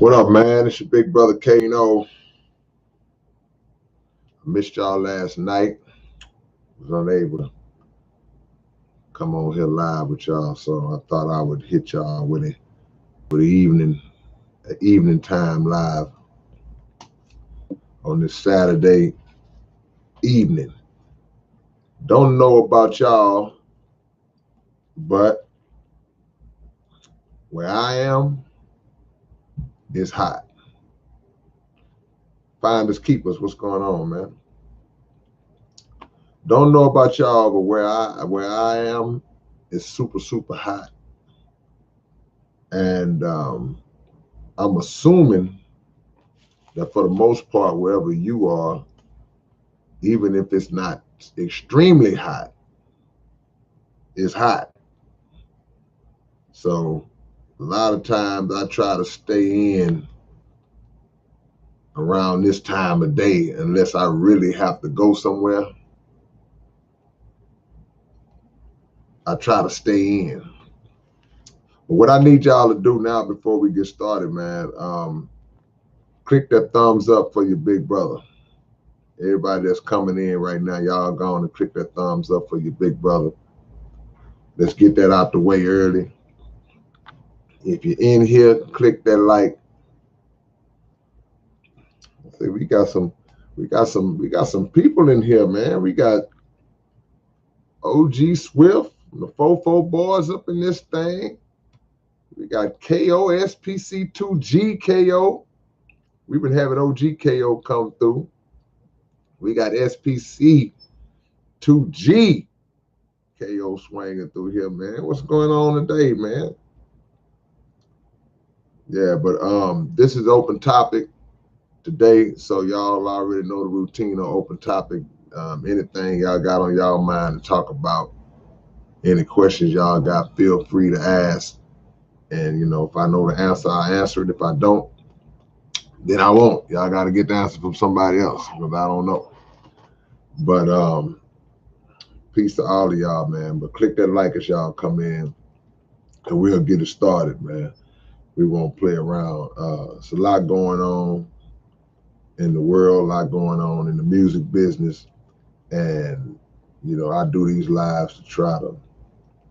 What up, man? It's your big brother K-Rino. I missed y'all last night. Was unable to come on here live with y'all, so I thought I would hit y'all with an evening time live on this Saturday evening. Don't know about y'all, but where I am is hot. Finders keepers, what's going on, man? Don't know about y'all, but where I am is super hot, and I'm assuming that for the most part, wherever you are, even if it's not extremely hot, it's hot. So a lot of times I try to stay in around this time of day unless I really have to go somewhere. I try to stay in. But what I need y'all to do now before we get started, man, click that thumbs up for your big brother. Everybody that's coming in right now, y'all going to click that thumbs up for your big brother. Let's get that out the way early. If you're in here, click that like. See, we got some people in here, man. We got OG Swift, the Fofo boys up in this thing. We got KO SPC2G KO. We've been having OG KO come through. We got SPC2G KO swinging through here, man. What's going on today, man? Yeah, but this is open topic today, so y'all already know the routine on open topic. Anything y'all got on y'all mind to talk about, any questions y'all got, feel free to ask. And you know, if I know the answer, I'll answer it. If I don't, then I won't. Y'all got to get the answer from somebody else because I don't know. But peace to all of y'all, man. But click that like as y'all come in, and we'll get it started, man. We won't play around. It's a lot going on in the world, a lot going on in the music business. And, you know, I do these lives to try to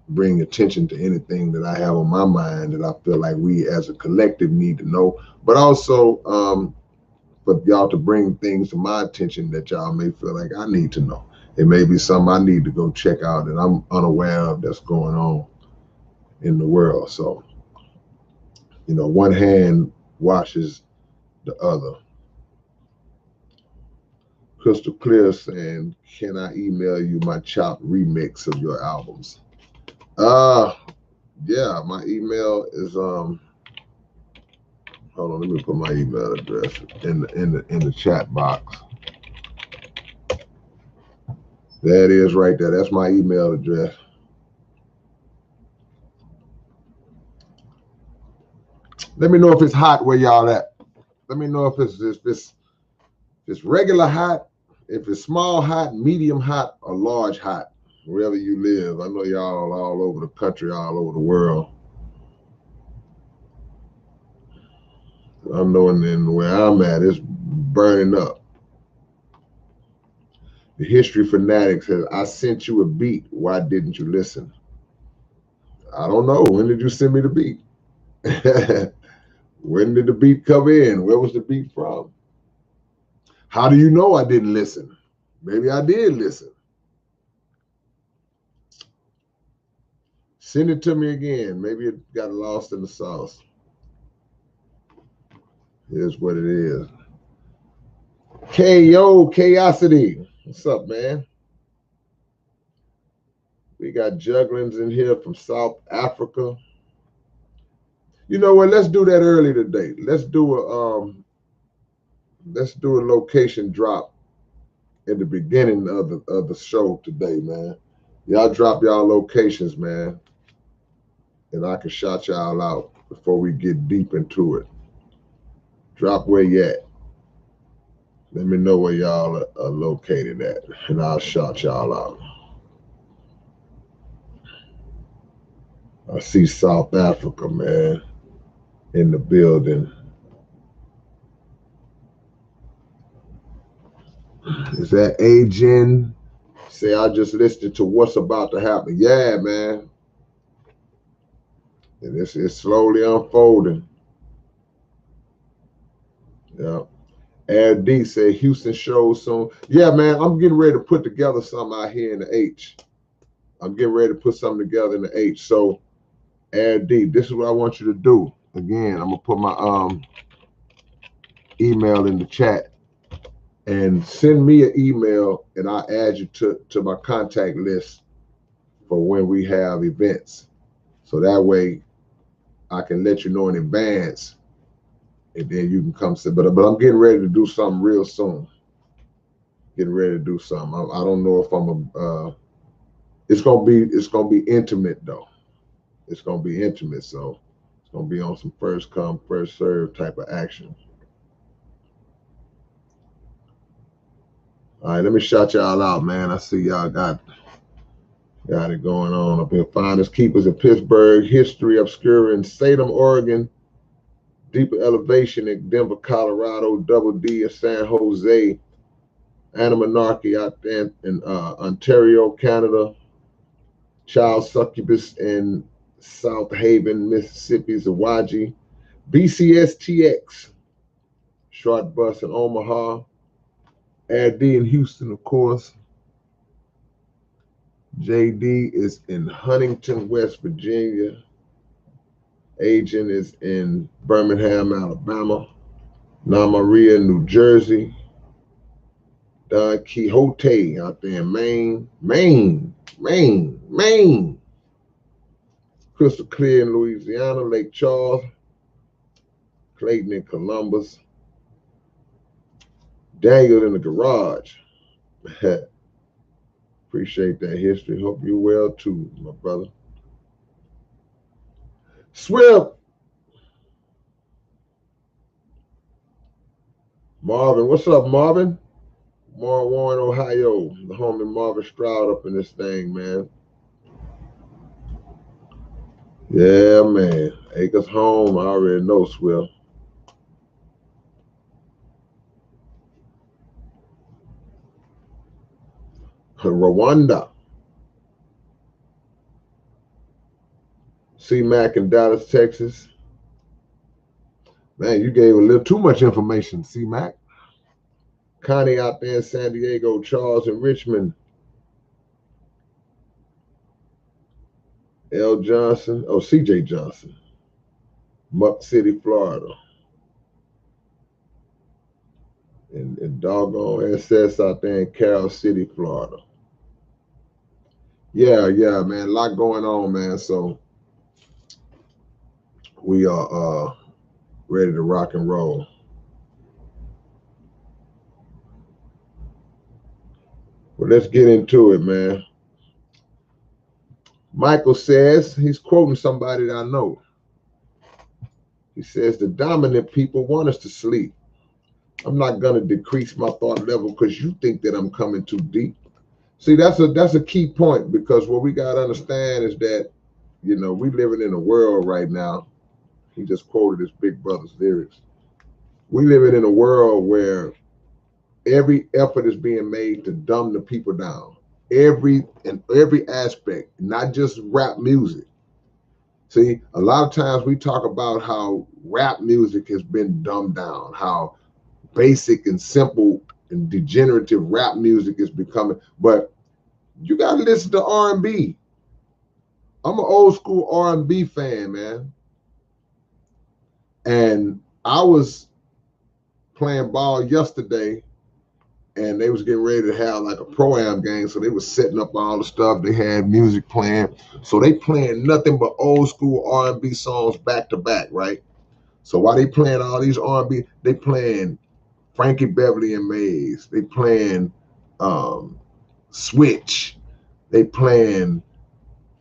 bring attention to anything that I have on my mind that I feel like we as a collective need to know, but also for y'all to bring things to my attention that y'all may feel like I need to know. It may be something I need to go check out that I'm unaware of that's going on in the world. So, you know, one hand washes the other. Crystal Clear saying, can I email you my chopped remix of your albums? Yeah, my email is hold on, let me put my email address in the chat box. There it is right there. That's my email address. Let me know if it's hot where y'all at. Let me know if it's regular hot, if it's small hot, medium hot, or large hot, wherever you live. I know y'all all over the country, all over the world. I know in where I'm at, it's burning up. The History Fanatic says, I sent you a beat. Why didn't you listen? I don't know. When did you send me the beat? When did the beat come in? Where was the beat from? How do you know I didn't listen? Maybe I did listen. Send it to me again. Maybe it got lost in the sauce. Here's what it is. KO Chaosity. What's up, man? We got jugglings in here from South Africa. You know what? Let's do that early today. Let's do a location drop at the beginning of the show today, man. Y'all drop y'all locations, man, and I can shout y'all out before we get deep into it. Drop where you at. Let me know where y'all are located at, and I'll shout y'all out. I see South Africa, man, in the building. Is that Agent? Say I just listened to what's about to happen. Yeah, man. And it's slowly unfolding. Yeah. Add D say Houston shows soon. Yeah, man. I'm getting ready to put together something out here in the H. I'm getting ready to put something together in the H. So Add D, this is what I want you to do. Again, I'm gonna put my email in the chat and send me an email and I'll add you to my contact list for when we have events. So that way I can let you know in advance and then you can come sit. But I'm getting ready to do something real soon. Getting ready to do something. I don't know if I'm it's gonna be intimate though. It's gonna be intimate, so it's gonna be on some first come, first serve type of action. All right, let me shout y'all out, man. I see y'all got it going on up here. Finders Keepers in Pittsburgh, History Obscura in Salem, Oregon, Deeper Elevation in Denver, Colorado, Double D in San Jose, Animanarchy out there in Ontario, Canada, Child Succubus in South Haven, Mississippi, Zawaji, BCSTX, Short Bus in Omaha, Ad D in Houston, of course. JD is in Huntington, West Virginia. Agent is in Birmingham, Alabama. Na Maria, New Jersey. Don Quixote out there in Maine. Crystal Clear in Louisiana. Lake Charles. Clayton in Columbus. Daniel in the garage. Appreciate that history. Hope you're well too, my brother. Swift. Marvin. What's up, Marvin? Warren, Ohio. The homie Marvin Stroud up in this thing, man. Yeah, man. Acres home. I already know, Swift. Rwanda. C-Mac in Dallas, Texas. Man, you gave a little too much information, C-Mac. Connie out there in San Diego, Charles in Richmond. L. Johnson, C.J. Johnson. Muck City, Florida. And doggone SS out there in Carroll City, Florida. Yeah, man. A lot going on, man. So we are ready to rock and roll. Well, let's get into it, man. Michael says, he's quoting somebody that I know. He says, the dominant people want us to sleep. I'm not going to decrease my thought level because you think that I'm coming too deep. See, that's a key point, because what we got to understand is that, you know, we living in a world right now. He just quoted his big brother's lyrics. We living in a world where every effort is being made to dumb the people down. Every aspect, not just rap music. See, a lot of times we talk about how rap music has been dumbed down, how basic and simple and degenerative rap music is becoming, but you got to listen to R&B. I'm an old school R&B fan, man. And I was playing ball yesterday, and they was getting ready to have like a pro-am game, so they was setting up all the stuff. They had music playing, so they playing nothing but old school R&B songs back to back, right? So while they playing all these R&B, they playing Frankie Beverly and Mays. They playing Switch. They playing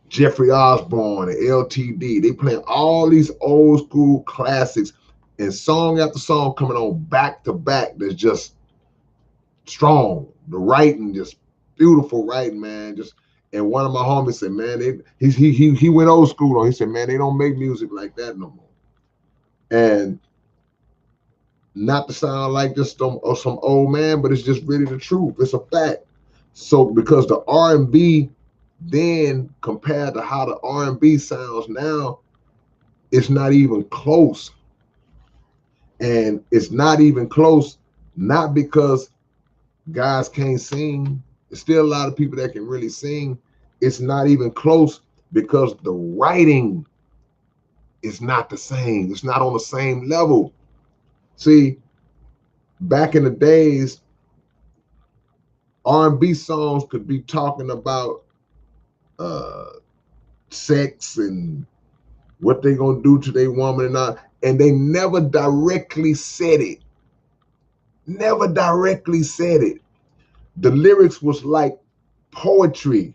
Jeffrey Osborne and LTD. They playing all these old school classics, and song after song coming on back to back. That's just strong. The writing, just beautiful writing, man. Just, and one of my homies said, man, he went old school on. He said, man, they don't make music like that no more. And Not to sound like just some old man, but it's just really the truth. It's a fact. So because the R&B then compared to how the R&B sounds now, it's not even close. And it's not even close, not because guys can't sing. There's still a lot of people that can really sing. It's not even close because the writing is not the same. It's not on the same level. See, back in the days, R&B songs could be talking about uh, sex and what they gonna do to their woman and not, and they never directly said it. Never directly said it. The lyrics was like poetry.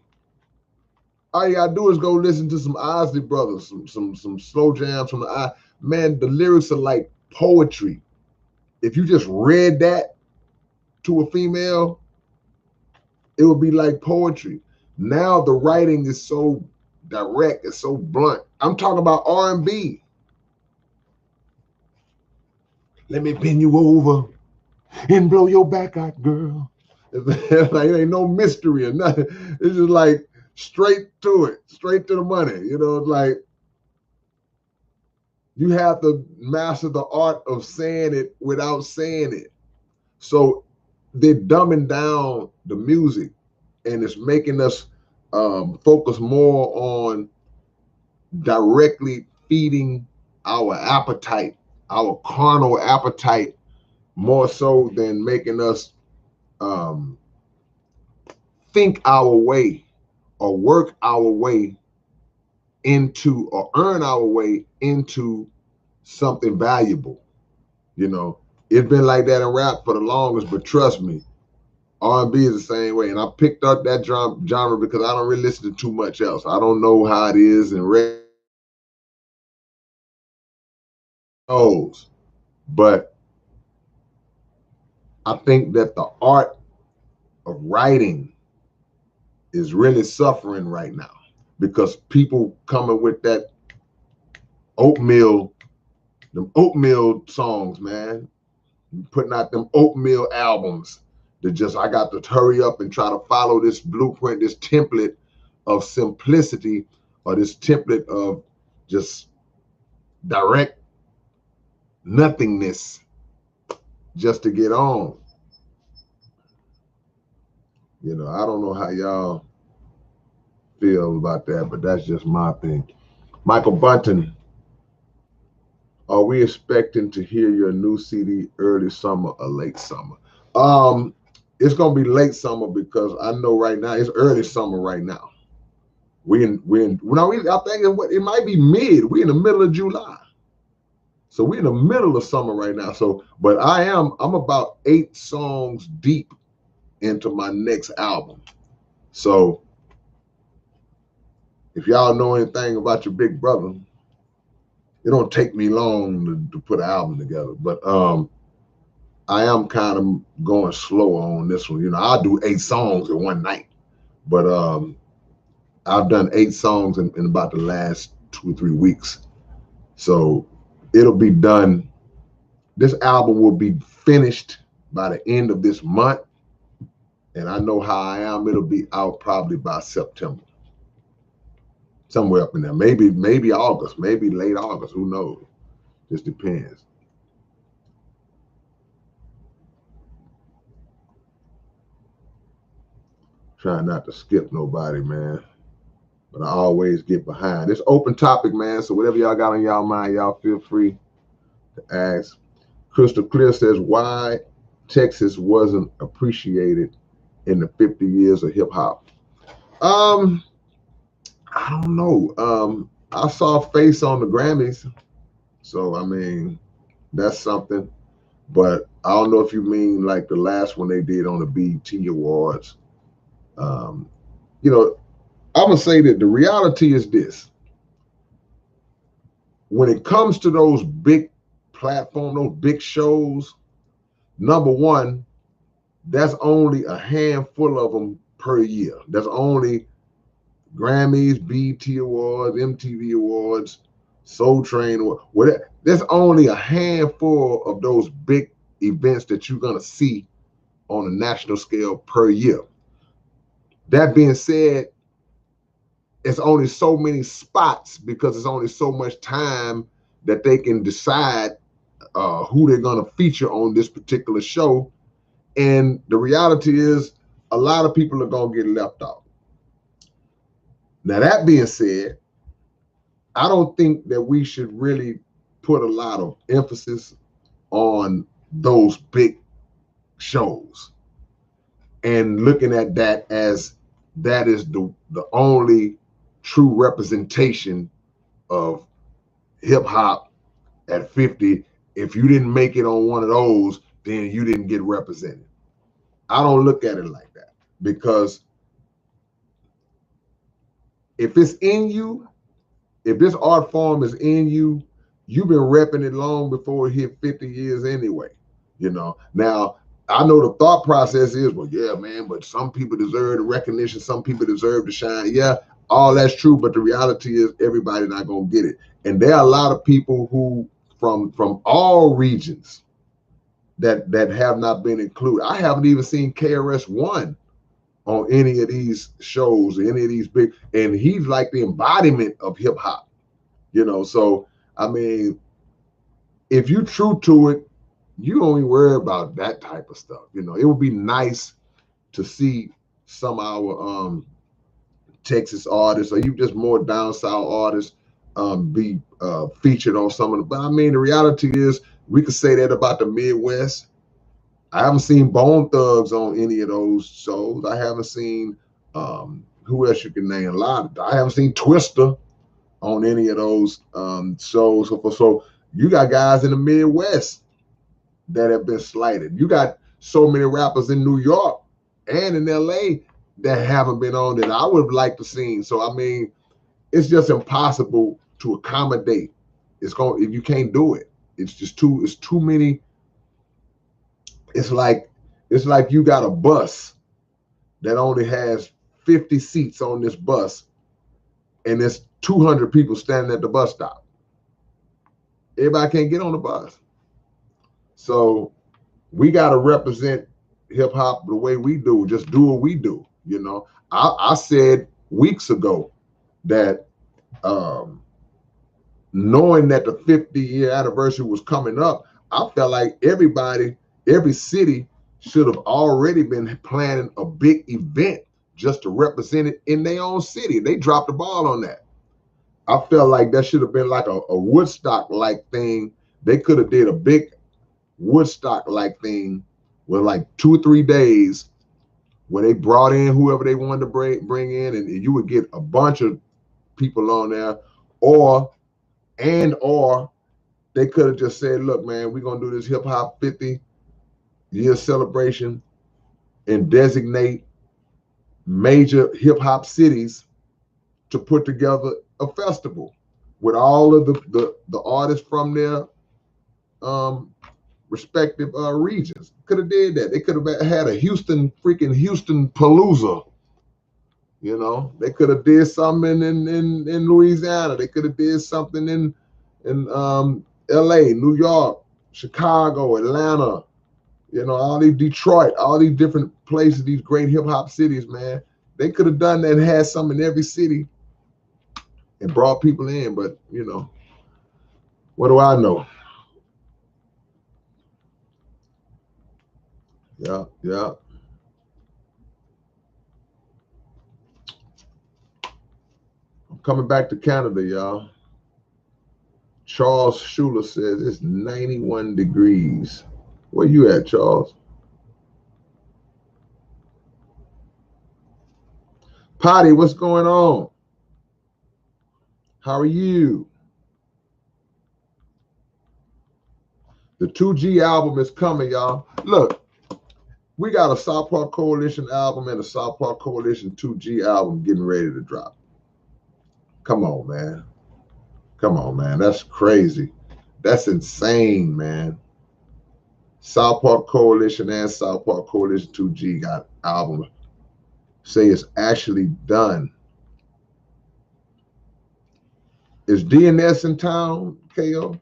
All you gotta do is go listen to some Isley Brothers, some slow jams from the I. Man, the lyrics are like poetry. If you just read that to a female, it would be like poetry. Now the writing is so direct, it's so blunt. I'm talking about R&B. Let me bend you over and blow your back out, girl. Like it ain't no mystery or nothing. It's just like straight to it, straight to the money. You know, like you have to master the art of saying it without saying it. So they're dumbing down the music, and it's making us focus more on directly feeding our appetite, our carnal appetite, more so than making us um, think our way or work our way into or earn our way into something valuable. You know, it's been like that in rap for the longest, but trust me, R&B is the same way. And I picked up that genre because I don't really listen to too much else. I don't know how it is in knows, but I think that the art of writing is really suffering right now because people coming with that oatmeal, them oatmeal songs, man, putting out them oatmeal albums that just I got to hurry up and try to follow this blueprint, this template of simplicity, or this template of just direct nothingness just to get on. You know, I don't know how y'all feel about that, but that's just my thing. Michael Bunton, are we expecting to hear your new CD early summer or late summer? It's gonna be late summer because I know right now it's early summer right now. I think it might be mid. We're in the middle of July. So we're in the middle of summer right now. So, but I'm about 8 songs deep into my next album. So if y'all know anything about your big brother, it don't take me long to put an album together. But I am kind of going slow on this one. You know, I'll do 8 songs in one night. But I've done 8 songs in about the last 2 or 3 weeks. So it'll be done. This album will be finished by the end of this month. And I know how I am. It'll be out probably by September. Somewhere up in there. Maybe August, maybe late August. Who knows? Just depends. Trying not to skip nobody, man. But I always get behind. It's open topic, man. So whatever y'all got on y'all mind, y'all feel free to ask. Crystal Clear says, why Texas wasn't appreciated in the 50 years of hip hop? I don't know. I saw Face on the Grammys. So, I mean, that's something. But I don't know if you mean like the last one they did on the BET Awards. Um, you know, I'm going to say that the reality is this. When it comes to those big platforms, those big shows, number one, that's only a handful of them per year. That's only Grammys, BET Awards, MTV Awards. Soul Train, whatever. There's only a handful of those big events that you're gonna see on a national scale per year. That being said, it's only so many spots because it's only so much time that they can decide who they're gonna feature on this particular show. And the reality is, a lot of people are gonna get left out. Now, that being said, I don't think that we should really put a lot of emphasis on those big shows and looking at that as that is the only true representation of hip hop at 50. If you didn't make it on one of those, then you didn't get represented. I don't look at it like that, because if it's in you, if this art form is in you, you've been repping it long before it hit 50 years anyway. You know, now I know the thought process is, well, yeah, man, but some people deserve the recognition, some people deserve to shine. Yeah, all that's true, but the reality is everybody not gonna get it. And there are a lot of people who from all regions that have not been included. I haven't even seen KRS-One on any of these shows, any of these big, and he's like the embodiment of hip hop, you know. So I mean, if you true to it, you don't even worry about that type of stuff. You know, it would be nice to see some of our Texas artists, or you just more down south artists, be featured on some of them. But I mean, the reality is, we could say that about the Midwest. I haven't seen Bone Thugs on any of those shows. I haven't seen who else you can name, a lot. I haven't seen Twister on any of those shows. So you got guys in the Midwest that have been slighted. You got so many rappers in New York and in LA that haven't been on that I would have liked to see. So I mean, it's just impossible to accommodate. If you can't do it. It's too many. It's like you got a bus that only has 50 seats on this bus, and there's 200 people standing at the bus stop. Everybody can't get on the bus. So we got to represent hip hop the way we do. Just do what we do. You know, I said weeks ago that knowing that the 50-year anniversary was coming up, I felt like every city should have already been planning a big event just to represent it in their own city. They dropped the ball on that. I felt like that should have been like a Woodstock-like thing. They could have did a big Woodstock-like thing with like 2 or 3 days where they brought in whoever they wanted to bring in, and you would get a bunch of people on there, or they could have just said, look, man, we're going to do this hip hop 50-year celebration and designate major hip hop cities to put together a festival with all of the artists from their respective regions. Could have did that. They could have had a Houston Palooza. You know, they could have did something in Louisiana. They could have did something in LA, New York, Chicago, Atlanta, you know, all these Detroit, all these different places, these great hip hop cities, man. They could have done that and had some in every city and brought people in. But, you know, what do I know? Yeah. I'm coming back to Canada, y'all. Charles Schuler says it's 91 degrees. Where you at, Charles? Potty, what's going on? How are you? The 2G album is coming, y'all. Look, we got a South Park Coalition album and a South Park Coalition 2G album getting ready to drop. Come on, man. Come on, man. That's crazy. That's insane, man. South Park Coalition and South Park Coalition 2G got albums. Say it's actually done. Is DNS in town, KO?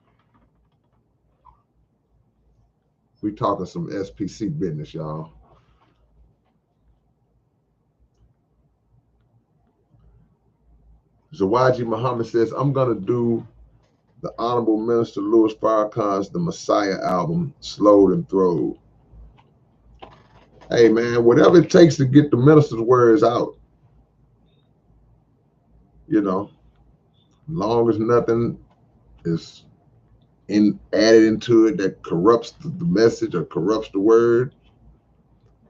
We talking some SPC business, y'all. Zawaji Muhammad says, I'm going to do the Honorable Minister Louis Farrakhan's The Messiah album, Slowed and Throwed. Hey, man, whatever it takes to get the minister's words out, you know, as long as nothing is added into it that corrupts the message or corrupts the word.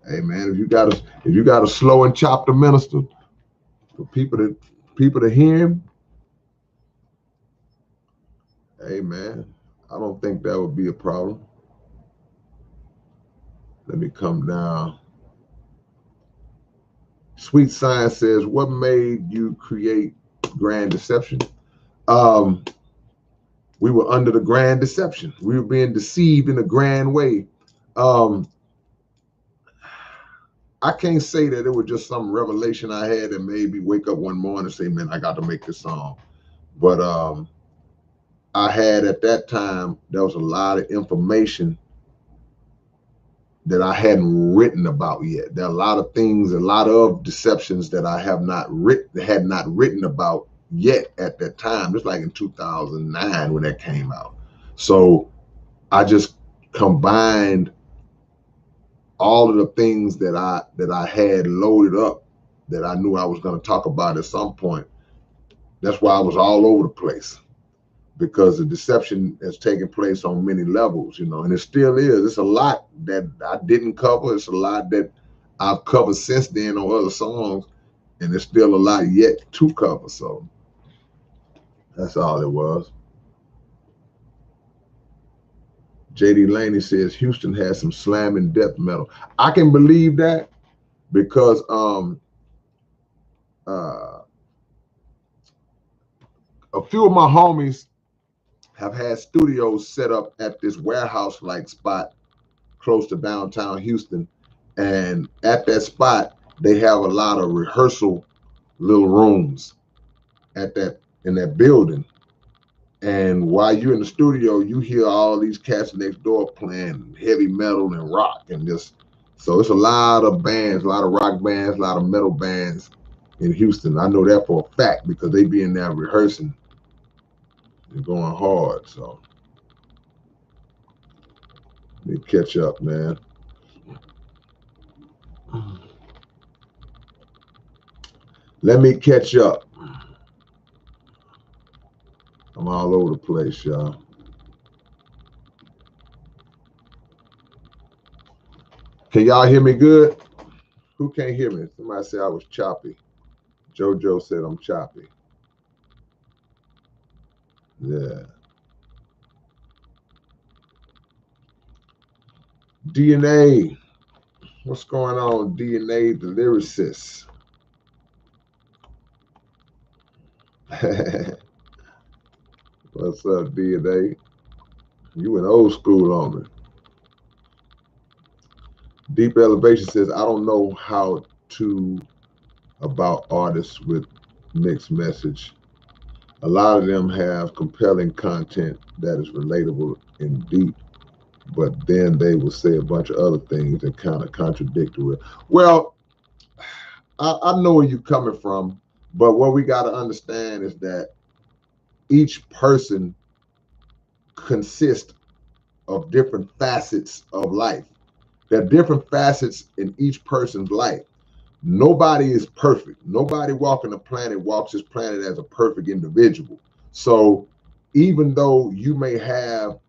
Hey, man, if you got to slow and chop the minister for people to hear him, hey, man, I don't think that would be a problem. Let me come down. Sweet Science says, what made you create Grand Deception? We were under the grand deception. We were being deceived in a grand way. I can't say that it was just some revelation I had that made me wake up one morning and say, man, I got to make this song. But I had at that time, there was a lot of information that I hadn't written about yet. There are a lot of things, a lot of deceptions that I had not written about yet at that time. It's like in 2009 when that came out. So I just combined all of the things that I had loaded up that I knew I was going to talk about at some point. That's why I was all over the place, because the deception has taken place on many levels, and it still is. It's a lot that I didn't cover. It's a lot that I've covered since then on other songs, and there's still a lot yet to cover. So that's all it was. JD Laney says Houston has some slamming death metal. I can believe that because a few of my homies have had studios set up at this warehouse-like spot close to downtown Houston. And at that spot, they have a lot of rehearsal little rooms in that building. And while you're in the studio, you hear all these cats next door playing heavy metal and rock and just, so it's a lot of bands, a lot of rock bands, a lot of metal bands in Houston. I know that for a fact because they be in there rehearsing and going hard. So let me catch up, man. Let me catch up. I'm all over the place, y'all. Can y'all hear me good? Who can't hear me? Somebody said I was choppy. JoJo said I'm choppy. Yeah. DNA. What's going on, DNA, the lyricist? What's up, DNA? You went old school on me. Deep Elevation says, I don't know how to about artists with mixed message. A lot of them have compelling content that is relatable and deep, but then they will say a bunch of other things that kind of contradict it. Well, I know where you're coming from, but what we got to understand is that each person consists of different facets of life. There are different facets in each person's life. Nobody is perfect. Nobody walking the planet walks this planet as a perfect individual. So even though you may have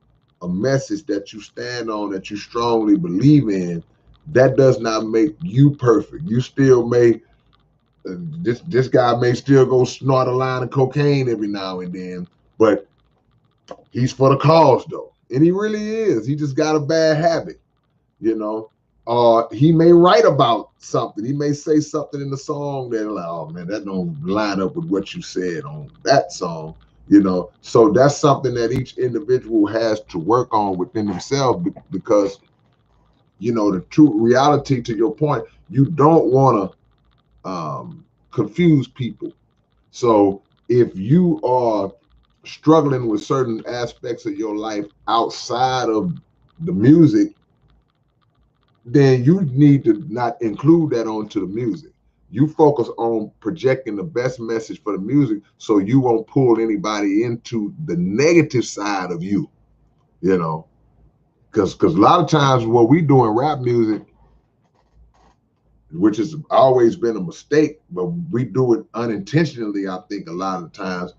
a message that you stand on, that you strongly believe in, that does not make you perfect. You still may, this guy may still go snort a line of cocaine every now and then, but he's for the cause though. And he really is. He just got a bad habit, He may write about something. He may say something in the song that, like, oh man, that don't line up with what you said on that song, So that's something that each individual has to work on within themselves, because, the true reality, to your point, you don't want to confuse people. So if you are struggling with certain aspects of your life outside of the music, then you need to not include that onto the music. You focus on projecting the best message for the music so you won't pull anybody into the negative side of you, you know. Because a lot of times what we do in rap music, which has always been a mistake, but we do it unintentionally, I think, a lot of times,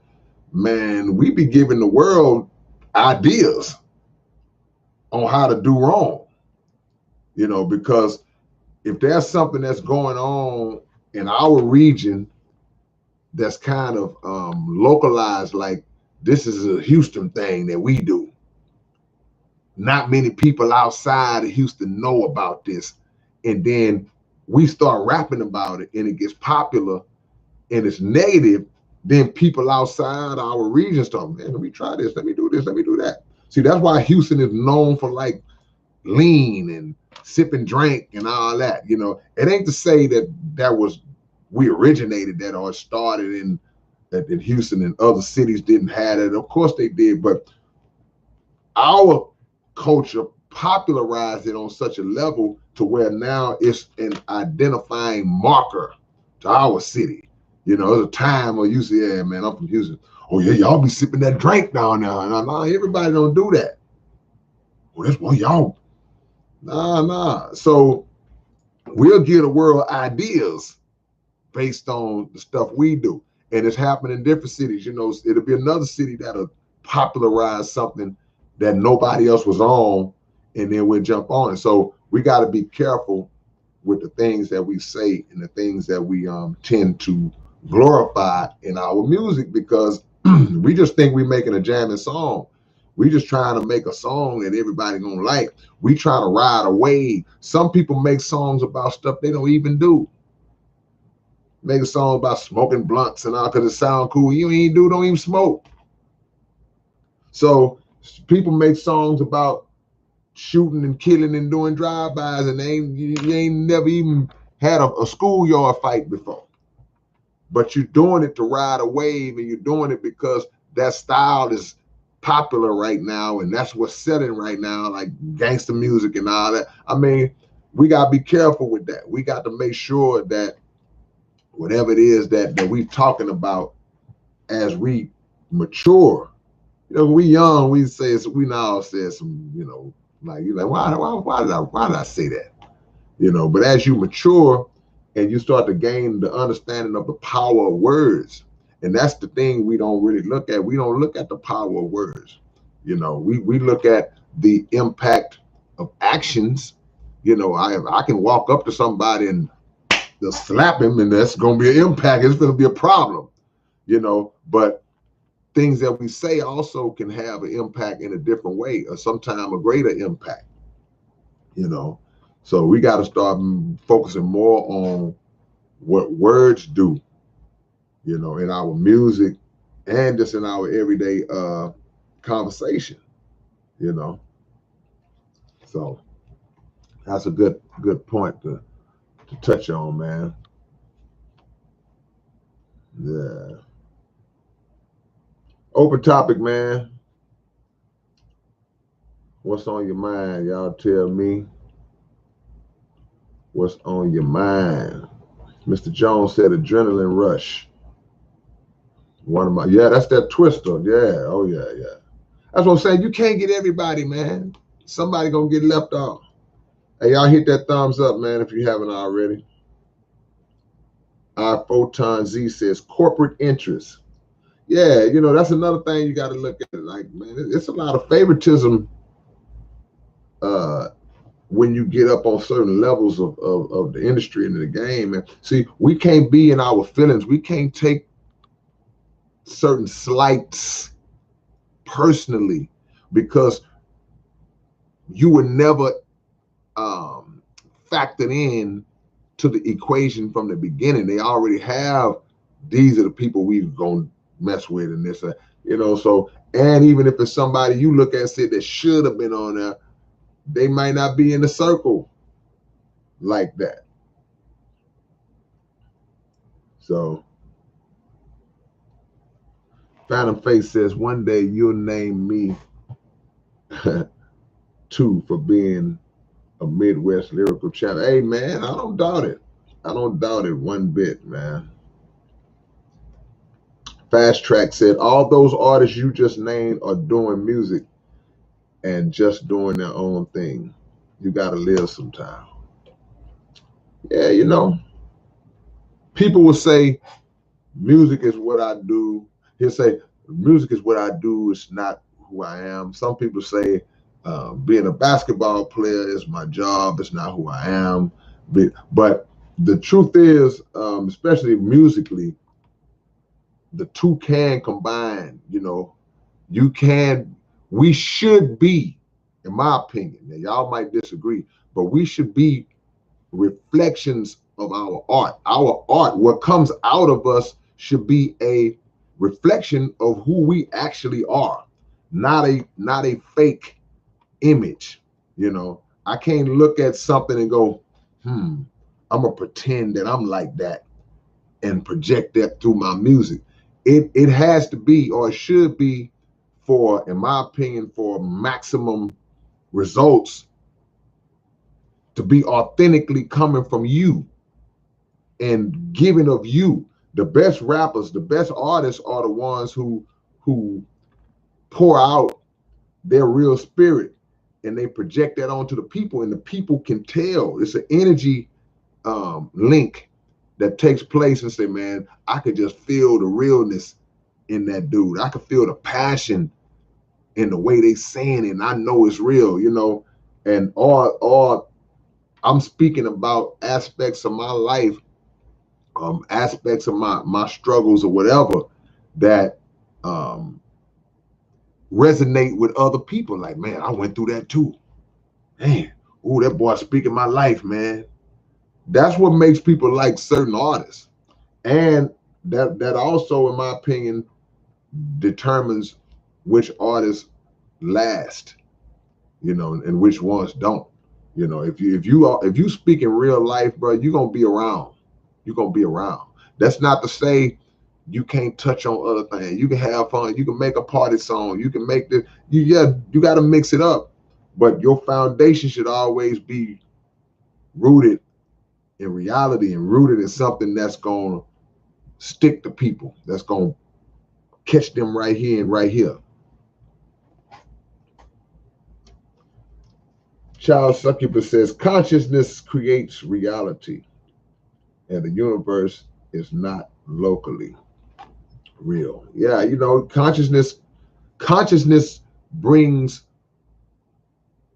man, we be giving the world ideas on how to do wrong, you know, because if there's something that's going on in our region that's kind of localized, like this is a Houston thing that we do, not many people outside of Houston know about this. And then we start rapping about it and it gets popular and it's negative, then people outside our region start, man, let me try this, let me do this, let me do that. See, that's why Houston is known for like lean and sip and drink and all that. You know, it ain't to say that we originated that or started in Houston and other cities didn't have it. Of course they did, but our culture popularized it on such a level to where now it's an identifying marker to our city. You know, there's a time where you say, yeah, man, I'm from Houston. Oh, yeah, y'all be sipping that drink down there. No, everybody don't do that. Well, that's why y'all. Nah. So we'll give the world ideas based on the stuff we do. And it's happening in different cities. You know, it'll be another city that'll popularize something that nobody else was on, and then we'll jump on it. So we got to be careful with the things that we say and the things that we tend to glorify in our music, because we just think we're making a jamming song. We just trying to make a song that everybody gonna like. We try to ride a wave. Some people make songs about stuff they don't even do. Make a song about smoking blunts and all because it sound cool. You don't even smoke. So people make songs about shooting and killing and doing drive-bys, and you ain't never even had a schoolyard fight before. But you're doing it to ride a wave, and you're doing it because that style is popular right now, and that's what's selling right now, like gangster music and all that. I mean, we got to be careful with that. We got to make sure that whatever it is that we're talking about as we mature, you know, we young, we now say some, you know, like you're like, why did I say that? You know, but as you mature and you start to gain the understanding of the power of words, and that's the thing we don't really look at. We don't look at the power of words. You know, we look at the impact of actions. You know, I can walk up to somebody and just slap him, and that's going to be an impact. It's going to be a problem, you know. But things that we say also can have an impact in a different way, or sometimes a greater impact, you know. So we got to start focusing more on what words do, you know, in our music and just in our everyday conversation, you know. So that's a good point to touch on, man. Yeah. Open topic, man. What's on your mind? Y'all tell me what's on your mind. Mr. Jones said adrenaline rush. That's that Twister. Yeah, oh yeah. That's what I'm saying. You can't get everybody, man. Somebody gonna get left off. Hey, y'all hit that thumbs up, man, if you haven't already. Our Photon Z says corporate interests. Yeah, you know, that's another thing you got to look at. Like, man, it's a lot of favoritism when you get up on certain levels of the industry and the game. And see, we can't be in our feelings. We can't take certain slights personally, because you were never factored in to the equation from the beginning. They already have, these are the people we're going to mess with and this, you know. So, and even if it's somebody you look at and say that should have been on there, they might not be in the circle like that. So Phantom Face says, one day you'll name me too for being a Midwest lyrical champion. Hey, man, I don't doubt it. I don't doubt it one bit, man. Fast Track said, all those artists you just named are doing music and just doing their own thing. You got to live sometime. Yeah, you know, people will say, music is what I do. He'll say, music is what I do. It's not who I am. Some people say, being a basketball player is my job. It's not who I am. But the truth is, especially musically, the two can combine. You know, we should be, in my opinion, now y'all might disagree, but we should be reflections of our art. Our art, what comes out of us, should be a reflection of who we actually are, not a fake image. You know, I can't look at something and go, I'm gonna pretend that I'm like that and project that through my music. It has to be, or it should be, for, in my opinion, for maximum results, to be authentically coming from you and giving of you. The best rappers, the best artists are the ones who pour out their real spirit and they project that onto the people, and the people can tell. It's an energy link that takes place, and say, man, I could just feel the realness in that dude. I could feel the passion in the way they saying it, and I know it's real, you know. And or I'm speaking about aspects of my life, aspects of my struggles or whatever, that resonate with other people. Like, man, I went through that too. Man, ooh, that boy speaking my life, man. That's what makes people like certain artists. And that also, in my opinion, determines which artists last, you know, and which ones don't. You know, if you speak in real life, bro, you're gonna be around. You're gonna be around. That's not to say you can't touch on other things. You can have fun. You can make a party song. You can make you got to mix it up. But your foundation should always be rooted in reality and rooted in something that's gonna stick to people. That's gonna catch them right here and right here. Charles Succubus says, consciousness creates reality, and the universe is not locally real. Yeah, you know, consciousness brings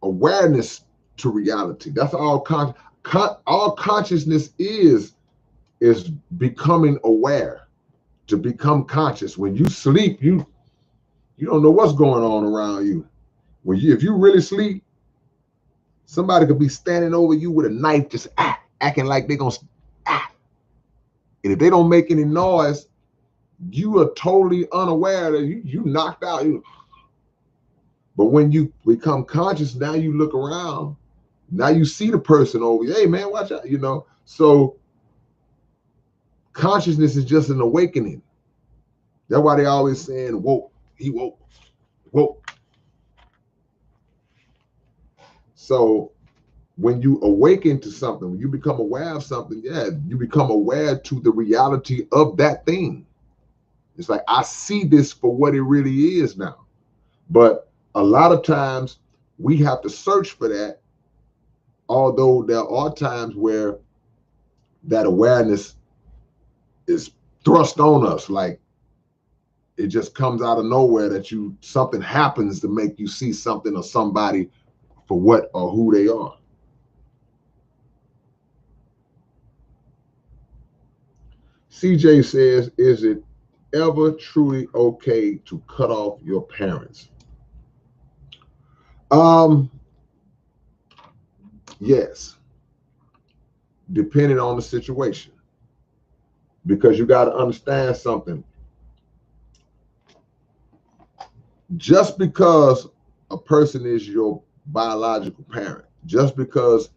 awareness to reality. That's all all consciousness is becoming aware, to become conscious. When you sleep, you don't know what's going on around you. If you really sleep, somebody could be standing over you with a knife, just acting like they're gonna and if they don't make any noise, you are totally unaware that you knocked out. But when you become conscious, now you look around, now you see the person over you. Hey man, watch out, you know. So consciousness is just an awakening. That's why they always saying woke, he woke, woke. So when you awaken to something, when you become aware of something, yeah, you become aware to the reality of that thing. It's like, I see this for what it really is now. But a lot of times we have to search for that, although there are times where that awareness is thrust on us, like it just comes out of nowhere, that something happens to make you see something or somebody for what or who they are. CJ says, is it ever truly okay to cut off your parents? Yes, depending on the situation. Because you got to understand something. Just because a person is your biological parent, just because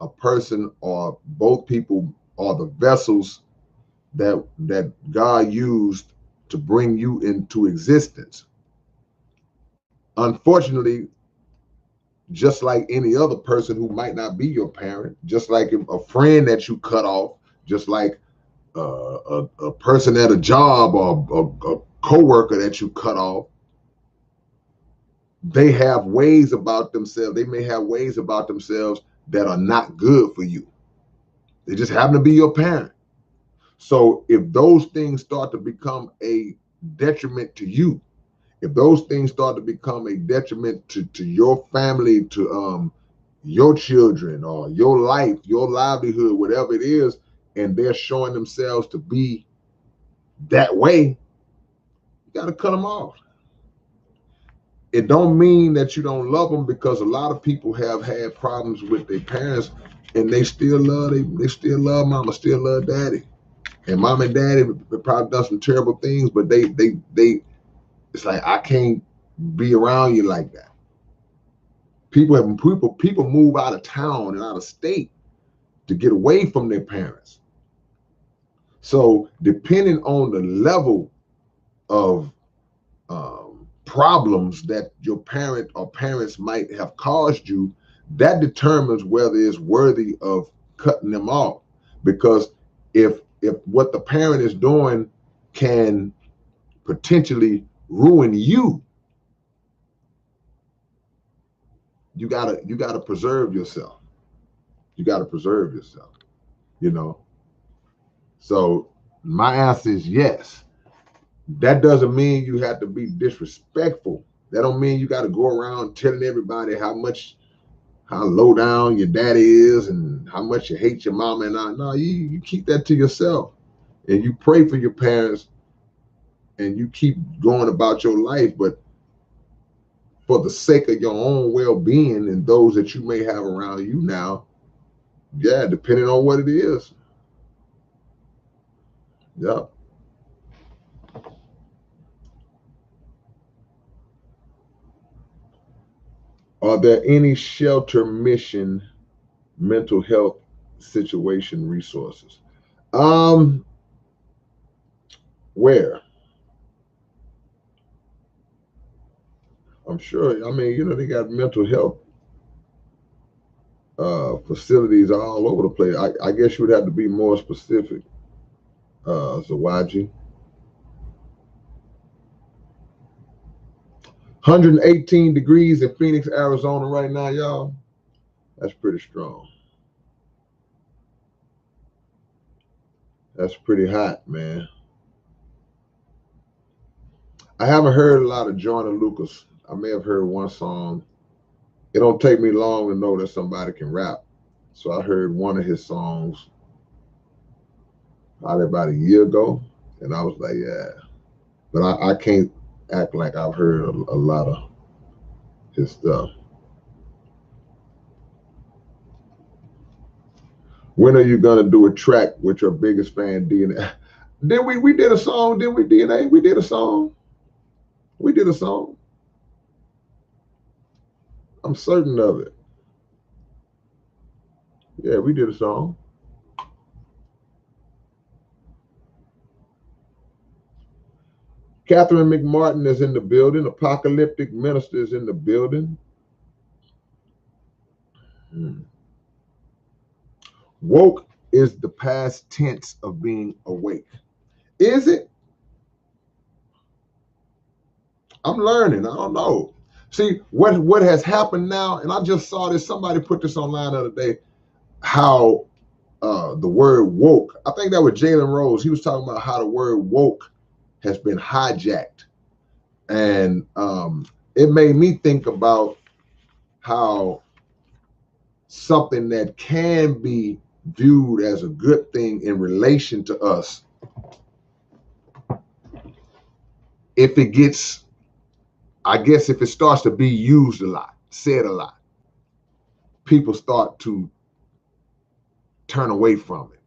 a person or both people are the vessels that God used to bring you into existence. Unfortunately, just like any other person who might not be your parent, just like a friend that you cut off, just like a person at a job or a coworker that you cut off, they have ways about themselves. They may have ways about themselves that are not good for you. They just happen to be your parent. So if those things start to become a detriment to you, if those things start to become a detriment to your family, to your children or your life, your livelihood, whatever it is, and they're showing themselves to be that way, you got to cut them off. It don't mean that you don't love them, because a lot of people have had problems with their parents and they still love mama, still love daddy. And mom and daddy probably done some terrible things, but they it's like, I can't be around you like that. People move out of town and out of state to get away from their parents. So depending on the level of problems that your parent or parents might have caused you, that determines whether it's worthy of cutting them off. Because if what the parent is doing can potentially ruin you, you gotta preserve yourself. You gotta preserve yourself, you know. So my answer is yes. That doesn't mean you have to be disrespectful. That don't mean you got to go around telling everybody how low down your daddy is and how much you hate your mama and all. No, you keep that to yourself, and you pray for your parents, and you keep going about your life. But for the sake of your own well-being and those that you may have around you now, yeah, depending on what it is. Yeah. Are there any shelter mission mental health situation resources? Where? I'm sure. I mean, they got mental health facilities all over the place. I guess you would have to be more specific, Zawaji. 118 degrees in Phoenix, Arizona right now, y'all. That's pretty strong. That's pretty hot, man. I haven't heard a lot of Joyner Lucas. I may have heard one song. It don't take me long to know that somebody can rap. So I heard one of his songs probably about a year ago, and I was like, yeah. But I can't act like I've heard a lot of his stuff. When are you gonna do a track with your biggest fan, DNA? Then we did a song, didn't we, DNA? We did a song. We did a song. I'm certain of it. Yeah, we did a song. Catherine McMartin is in the building. Apocalyptic Minister is in the building. Woke is the past tense of being awake. Is it? I'm learning. I don't know. See, what has happened now, and I just saw this, somebody put this online the other day, how the word woke, I think that was Jalen Rose, he was talking about how the word woke has been hijacked. And it made me think about how something that can be viewed as a good thing in relation to us, if it gets, I guess if it starts to be used a lot, said a lot, people start to turn away from it.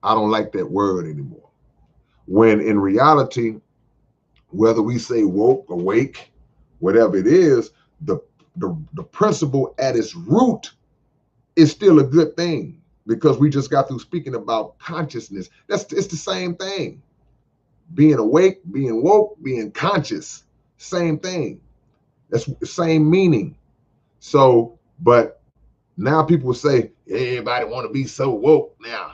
I don't like that word anymore. When in reality, whether we say woke, awake, whatever it is, the principle at its root is still a good thing, because we just got through speaking about consciousness. It's the same thing. Being awake, being woke, being conscious, same thing. That's the same meaning. So, but now people will say, everybody want to be so woke now.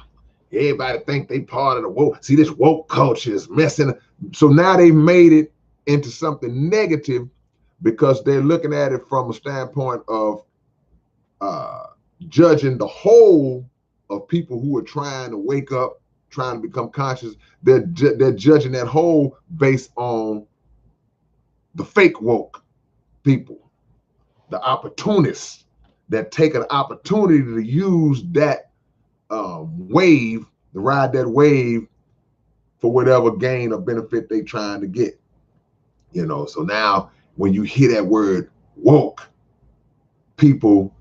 Everybody think they part of the woke. See, this woke culture is messing. So now they made it into something negative because they're looking at it from a standpoint of uh, judging the whole of people who are trying to wake up, trying to become conscious. They're judging that whole based on the fake woke people, the opportunists that take an opportunity to use that wave, to ride that wave for whatever gain or benefit they trying to get. You know, so now when you hear that word woke, people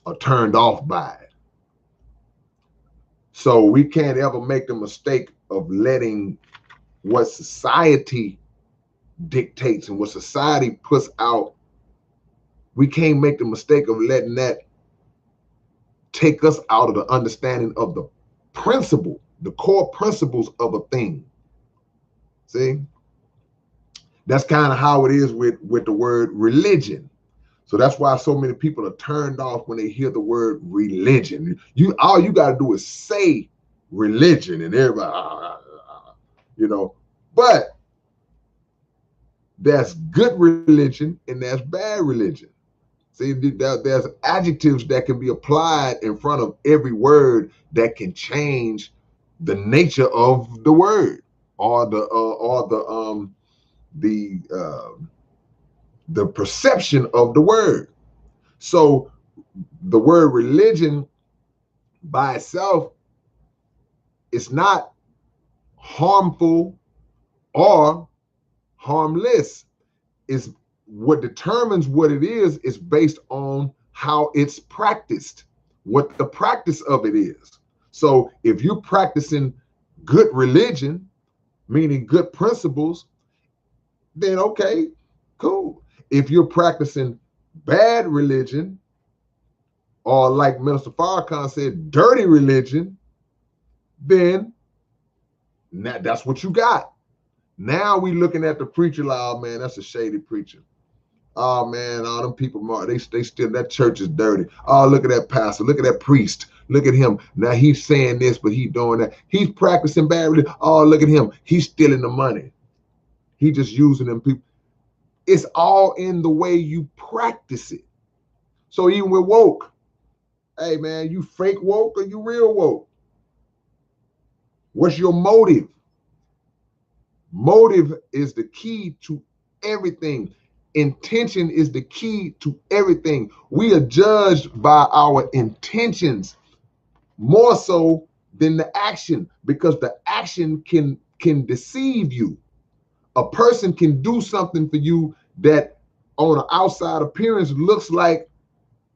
are turned off by it. So we can't ever make the mistake of letting what society dictates and what society puts out. We can't make the mistake of letting that take us out of the understanding of the principle, the core principles of a thing. See? That's kind of how it is with the word religion. So that's why so many people are turned off when they hear the word religion. All you got to do is say religion and everybody, you know. But there's good religion and there's bad religion. See, there's adjectives that can be applied in front of every word that can change the nature of the word or the perception of the word. So the word religion by itself is not harmful or harmless. Is what determines what it is based on how it's practiced, what the practice of it is. So if you're practicing good religion, meaning good principles, then okay, cool. If you're practicing bad religion, or like Minister Farrakhan said, dirty religion, then that's what you got. Now we looking at the preacher like, oh man, that's a shady preacher. Oh man, all them people, they still, that church is dirty. Oh, look at that pastor, look at that priest, look at him. Now he's saying this, but he's doing that. He's practicing bad religion. Oh, look at him, he's stealing the money. He just using them people. It's all in the way you practice it. So even with woke, hey man, you fake woke or you real woke? What's your motive? Motive is the key to everything. Intention is the key to everything. We are judged by our intentions more so than the action, because the action can deceive you. A person can do something for you that on an outside appearance looks like,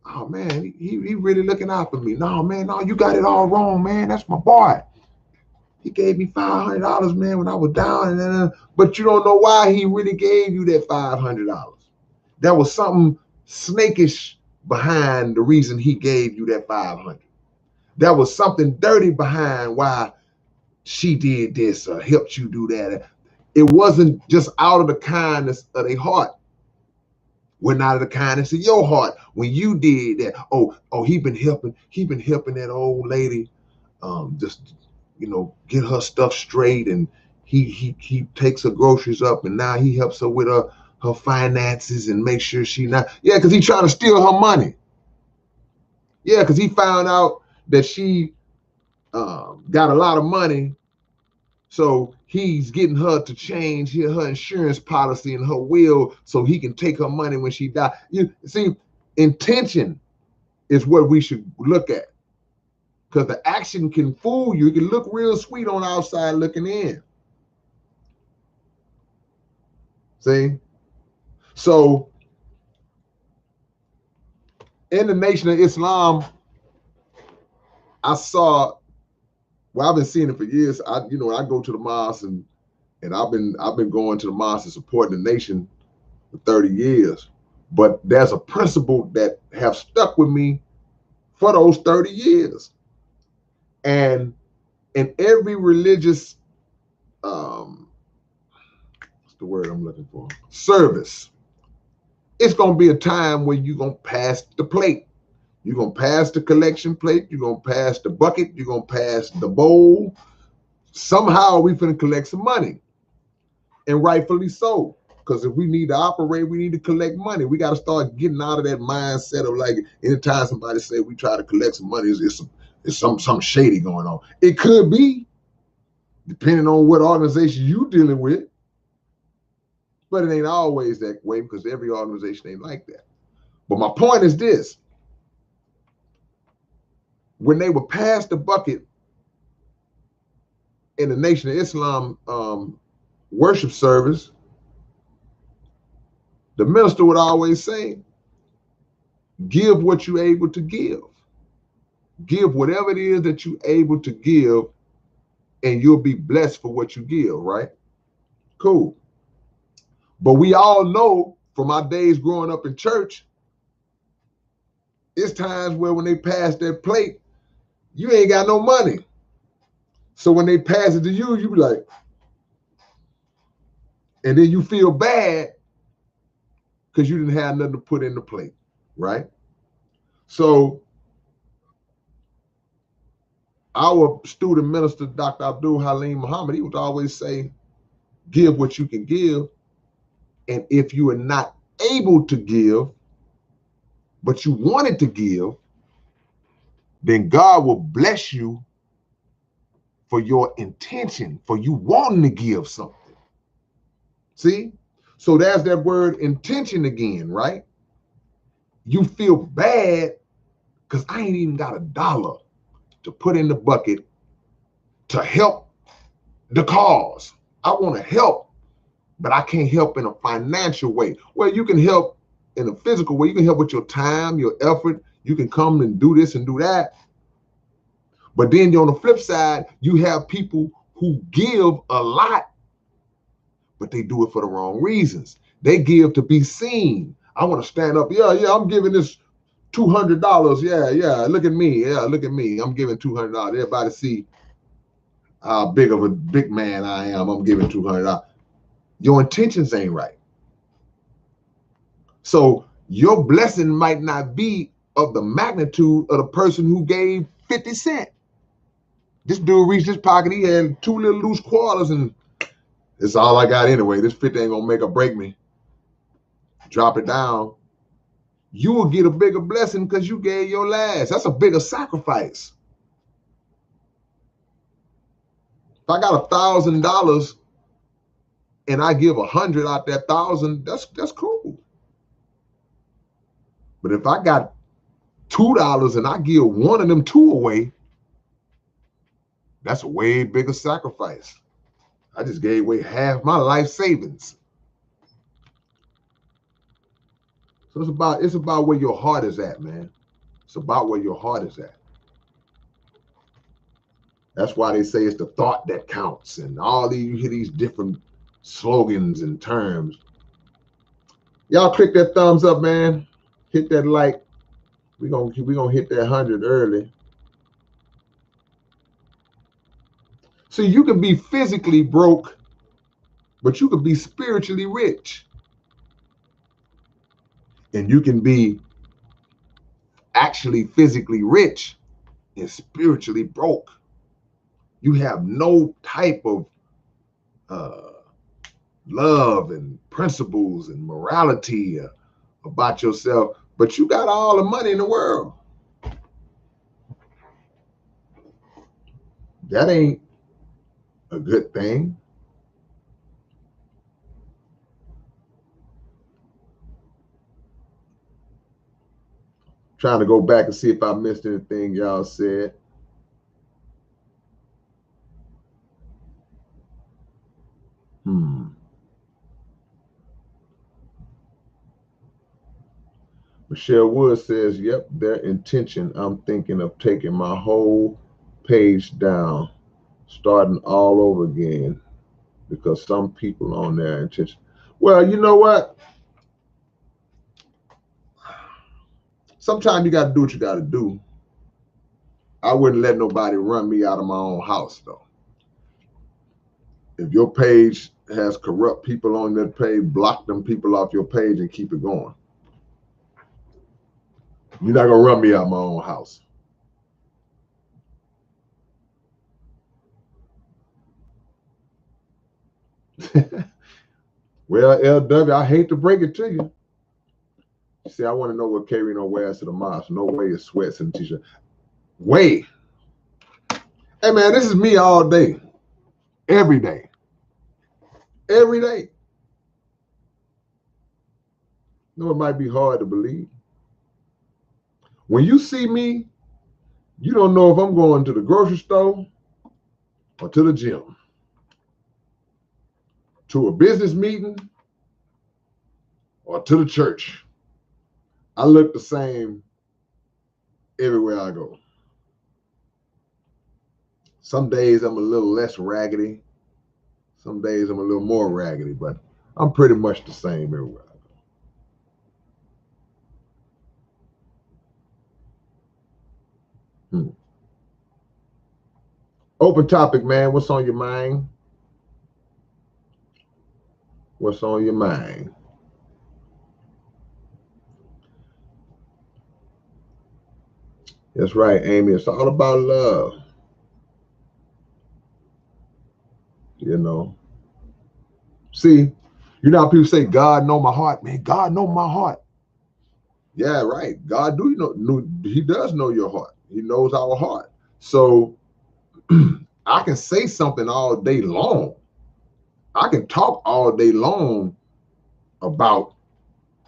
oh man, he really looking out for me. No, man, no, you got it all wrong, man. That's my boy. He gave me $500, man, when I was down, but you don't know why he really gave you that $500. There was something snakish behind the reason he gave you that $500. There was something dirty behind why she did this or helped you do that. It wasn't just out of the kindness of their heart. Well, out of the kindness of your heart when you did that. Oh, he been helping that old lady, just get her stuff straight, and he takes her groceries up, and now he helps her with her finances and make sure she not, because he trying to steal her money. Yeah, because he found out that she got a lot of money, so he's getting her to change her insurance policy and her will so he can take her money when she dies. You see, intention is what we should look at. Because the action can fool you. It can look real sweet on the outside looking in. See? So, in the Nation of Islam, I saw, well, I've been seeing it for years. I go to the mosque, and I've been going to the mosque and supporting the nation for 30 years. But there's a principle that have stuck with me for those 30 years. And in every religious what's the word I'm looking for? Service. It's going to be a time when you're going to pass the plate. You're going to pass the collection plate. You're going to pass the bucket. You're going to pass the bowl. Somehow we finna collect some money. And rightfully so. Because if we need to operate, we need to collect money. We got to start getting out of that mindset of like, anytime somebody say we try to collect some money, it's some shady going on. It could be, depending on what organization you dealing with. But it ain't always that way because every organization ain't like that. But my point is this. When they would pass the bucket in the Nation of Islam worship service, the minister would always say, give what you're able to give. Give whatever it is that you're able to give, and you'll be blessed for what you give, right? Cool. But we all know from our days growing up in church, it's times where when they pass that plate, you ain't got no money. So when they pass it to you, you be like, and then you feel bad because you didn't have nothing to put in the plate, right? So our student minister, Dr. Abdul Halim Muhammad, he would always say, give what you can give. And if you are not able to give, but you wanted to give, then God will bless you for your intention, for you wanting to give something. See? So there's that word intention again, right? You feel bad because I ain't even got $1 to put in the bucket to help the cause. I want to help, but I can't help in a financial way. Well, you can help in a physical way. You can help with your time, your effort. You can come and do this and do that. But then on the flip side, you have people who give a lot, but they do it for the wrong reasons. They give to be seen. I want to stand up. Yeah, I'm giving this $200. Yeah, look at me. Yeah, look at me. I'm giving $200. Everybody see how big of a big man I am. I'm giving $200. Your intentions ain't right. So your blessing might not be of the magnitude of the person who gave 50 cents. This dude reached his pocket. He had 2 little loose quarters, and it's all I got anyway. This 50 ain't gonna make or break me. Drop it down. You will get a bigger blessing because you gave your last. That's a bigger sacrifice. If I got $1,000 and I give 100 out that 1,000, that's cool. But if I got $2 and I give one of them 2 away, that's a way bigger sacrifice. I just gave away half my life savings. So it's about where your heart is at, man. It's about where your heart is at. That's why they say it's the thought that counts, and all these, you hear these different slogans and terms. Y'all click that thumbs up, man. Hit that like. We gonna hit that 100 early. See, you can be physically broke, but you can be spiritually rich. And you can be actually physically rich and spiritually broke. You have no type of love and principles and morality about yourself, but you got all the money in the world. That ain't a good thing. Trying to go back and see if I missed anything y'all said. Michelle Wood says, yep, their intention. I'm thinking of taking my whole page down, starting all over again, because some people on their intention. Well, you know what? Sometimes you got to do what you got to do. I wouldn't let nobody run me out of my own house, though. If your page has corrupt people on that page, block them people off your page and keep it going. You're not gonna run me out of my own house. Well, LW, I hate to break it to you. See, I want to know what K-Rino wears to the mosque. No way it's sweats and t-shirt. Way. Hey man, this is me all day. Every day. Every day. You know, it might be hard to believe. When you see me, you don't know if I'm going to the grocery store or to the gym, to a business meeting or to the church. I look the same everywhere I go. Some days I'm a little less raggedy. Some days I'm a little more raggedy, but I'm pretty much the same everywhere I go. Open topic, man. What's on your mind? What's on your mind? That's right, Amy. It's all about love. You know. See, you know how people say, God know my heart, man. God know my heart. Yeah, right. God do know, he does know your heart. He knows our heart. So I can say something all day long. I can talk all day long about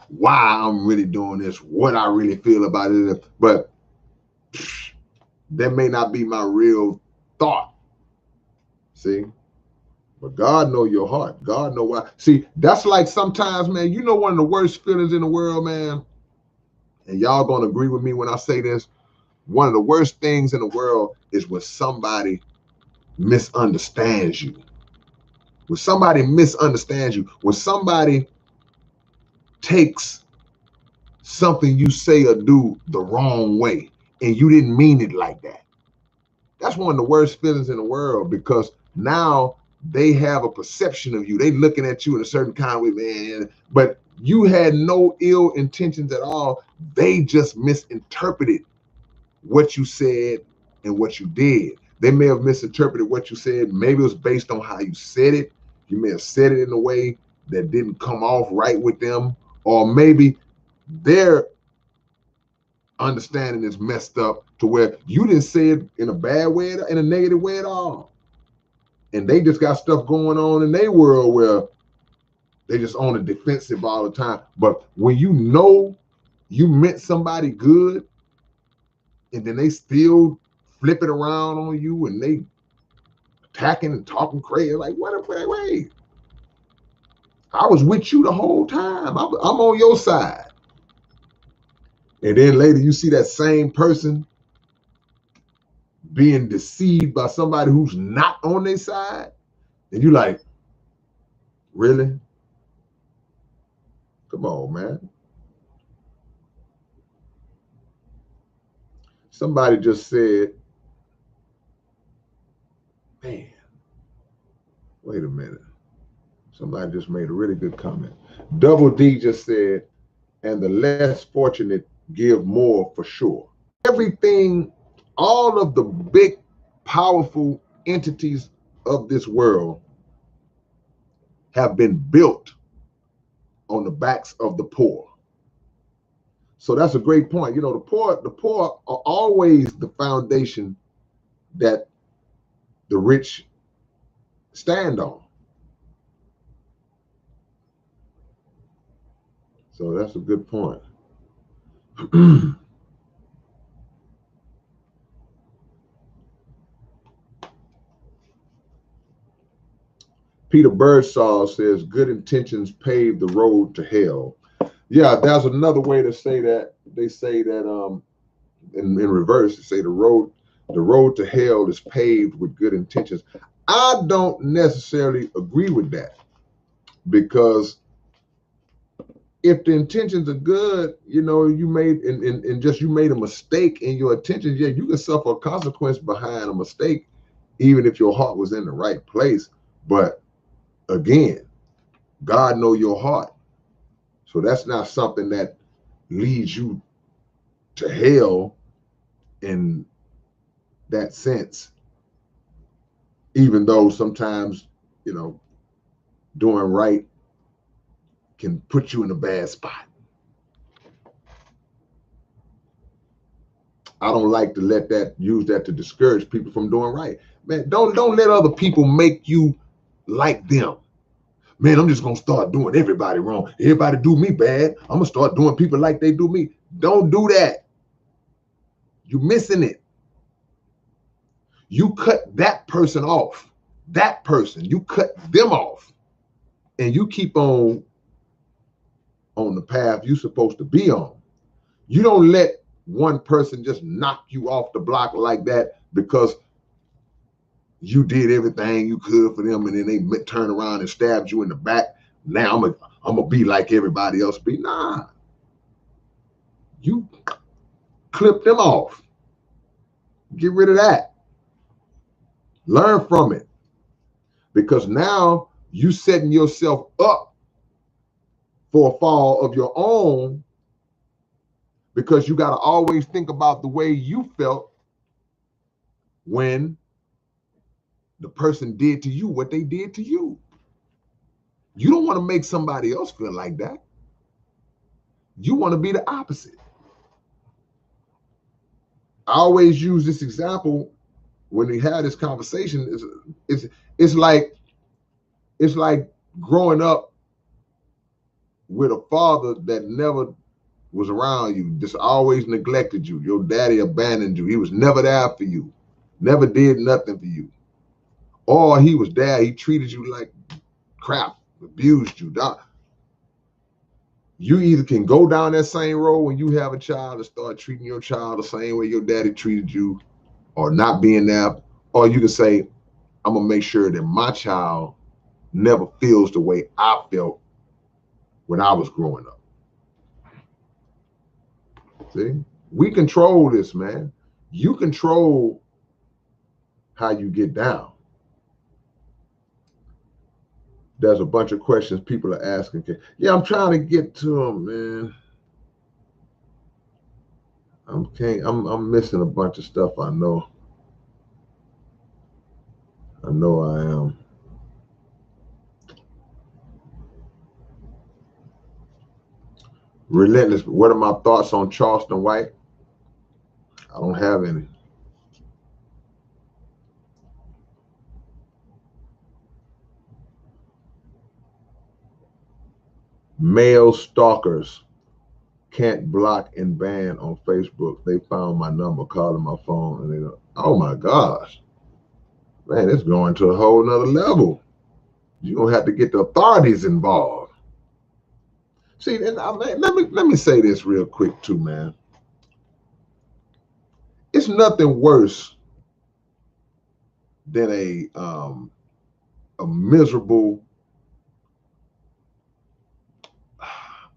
why I'm really doing this, what I really feel about it, but that may not be my real thought. See? But God know your heart. God know why. See, that's like sometimes, man, you know one of the worst feelings in the world, man, and y'all gonna agree with me when I say this, one of the worst things in the world is when somebody misunderstands you. When somebody misunderstands you, when somebody takes something you say or do the wrong way and you didn't mean it like that. That's one of the worst feelings in the world, because now they have a perception of you. They looking at you in a certain kind of way, man, but you had no ill intentions at all. They just misinterpreted what you said and what you did. They may have misinterpreted what you said. Maybe it was based on how you said it. You may have said it in a way that didn't come off right with them, or maybe their understanding is messed up to where you didn't say it in a bad way, in a negative way at all. And they just got stuff going on in their world where they just on the defensive all the time. But when you know you meant somebody good, and then they still flip it around on you and they attacking and talking crazy, like, what? Wait. I was with you the whole time. I'm on your side. And then later you see that same person being deceived by somebody who's not on their side. And you like, really? Come on, man. Somebody just said, man, wait a minute. Somebody just made a really good comment. Double D just said, and the less fortunate give more for sure. Everything, all of the big, powerful entities of this world have been built on the backs of the poor. So that's a great point. You know, the poor are always the foundation that the rich stand on. So that's a good point. Peter Birdsall says, good intentions pave the road to hell. Yeah, there's another way to say that. They say that in reverse, they say the road to hell is paved with good intentions. I don't necessarily agree with that, because if the intentions are good, you know, you made and just you made a mistake in your intentions, yeah, you can suffer a consequence behind a mistake, even if your heart was in the right place. But again, God know your heart. So that's not something that leads you to hell in that sense, even though sometimes, doing right can put you in a bad spot. I don't like to use that to discourage people from doing right. Man, don't let other people make you like them. Man, I'm just gonna start doing everybody wrong. Everybody do me bad, I'm gonna start doing people like they do me. Don't do that. You're missing it. You cut that person off. That person, you cut them off, and you keep on the path you're supposed to be on. You don't let one person just knock you off the block like that because you did everything you could for them, and then they turn around and stabbed you in the back. Now I'm gonna be like everybody else be. Nah, you clip them off. Get rid of that. Learn from it, because now you setting yourself up for a fall of your own, because you got to always think about the way you felt when the person did to you what they did to you. You don't want to make somebody else feel like that. You want to be the opposite. I always use this example when we have this conversation. It's like growing up with a father that never was around you, just always neglected you. Your daddy abandoned you. He was never there for you, never did nothing for you. Or he was there, he treated you like crap, abused you. You either can go down that same road when you have a child and start treating your child the same way your daddy treated you, or not being there, or you can say, I'm gonna make sure that my child never feels the way I felt when I was growing up. See, we control this, man. You control how you get down. There's a bunch of questions people are asking. Yeah, I'm trying to get to them, man. I'm missing a bunch of stuff. I know I am. Relentless. What are my thoughts on Charleston White? I don't have any. Male stalkers can't block and ban on Facebook. They found my number, calling my phone, and they go, oh my gosh, man, it's going to a whole nother level. You're gonna have to get the authorities involved. See, and let me say this real quick too, man. It's nothing worse than a miserable.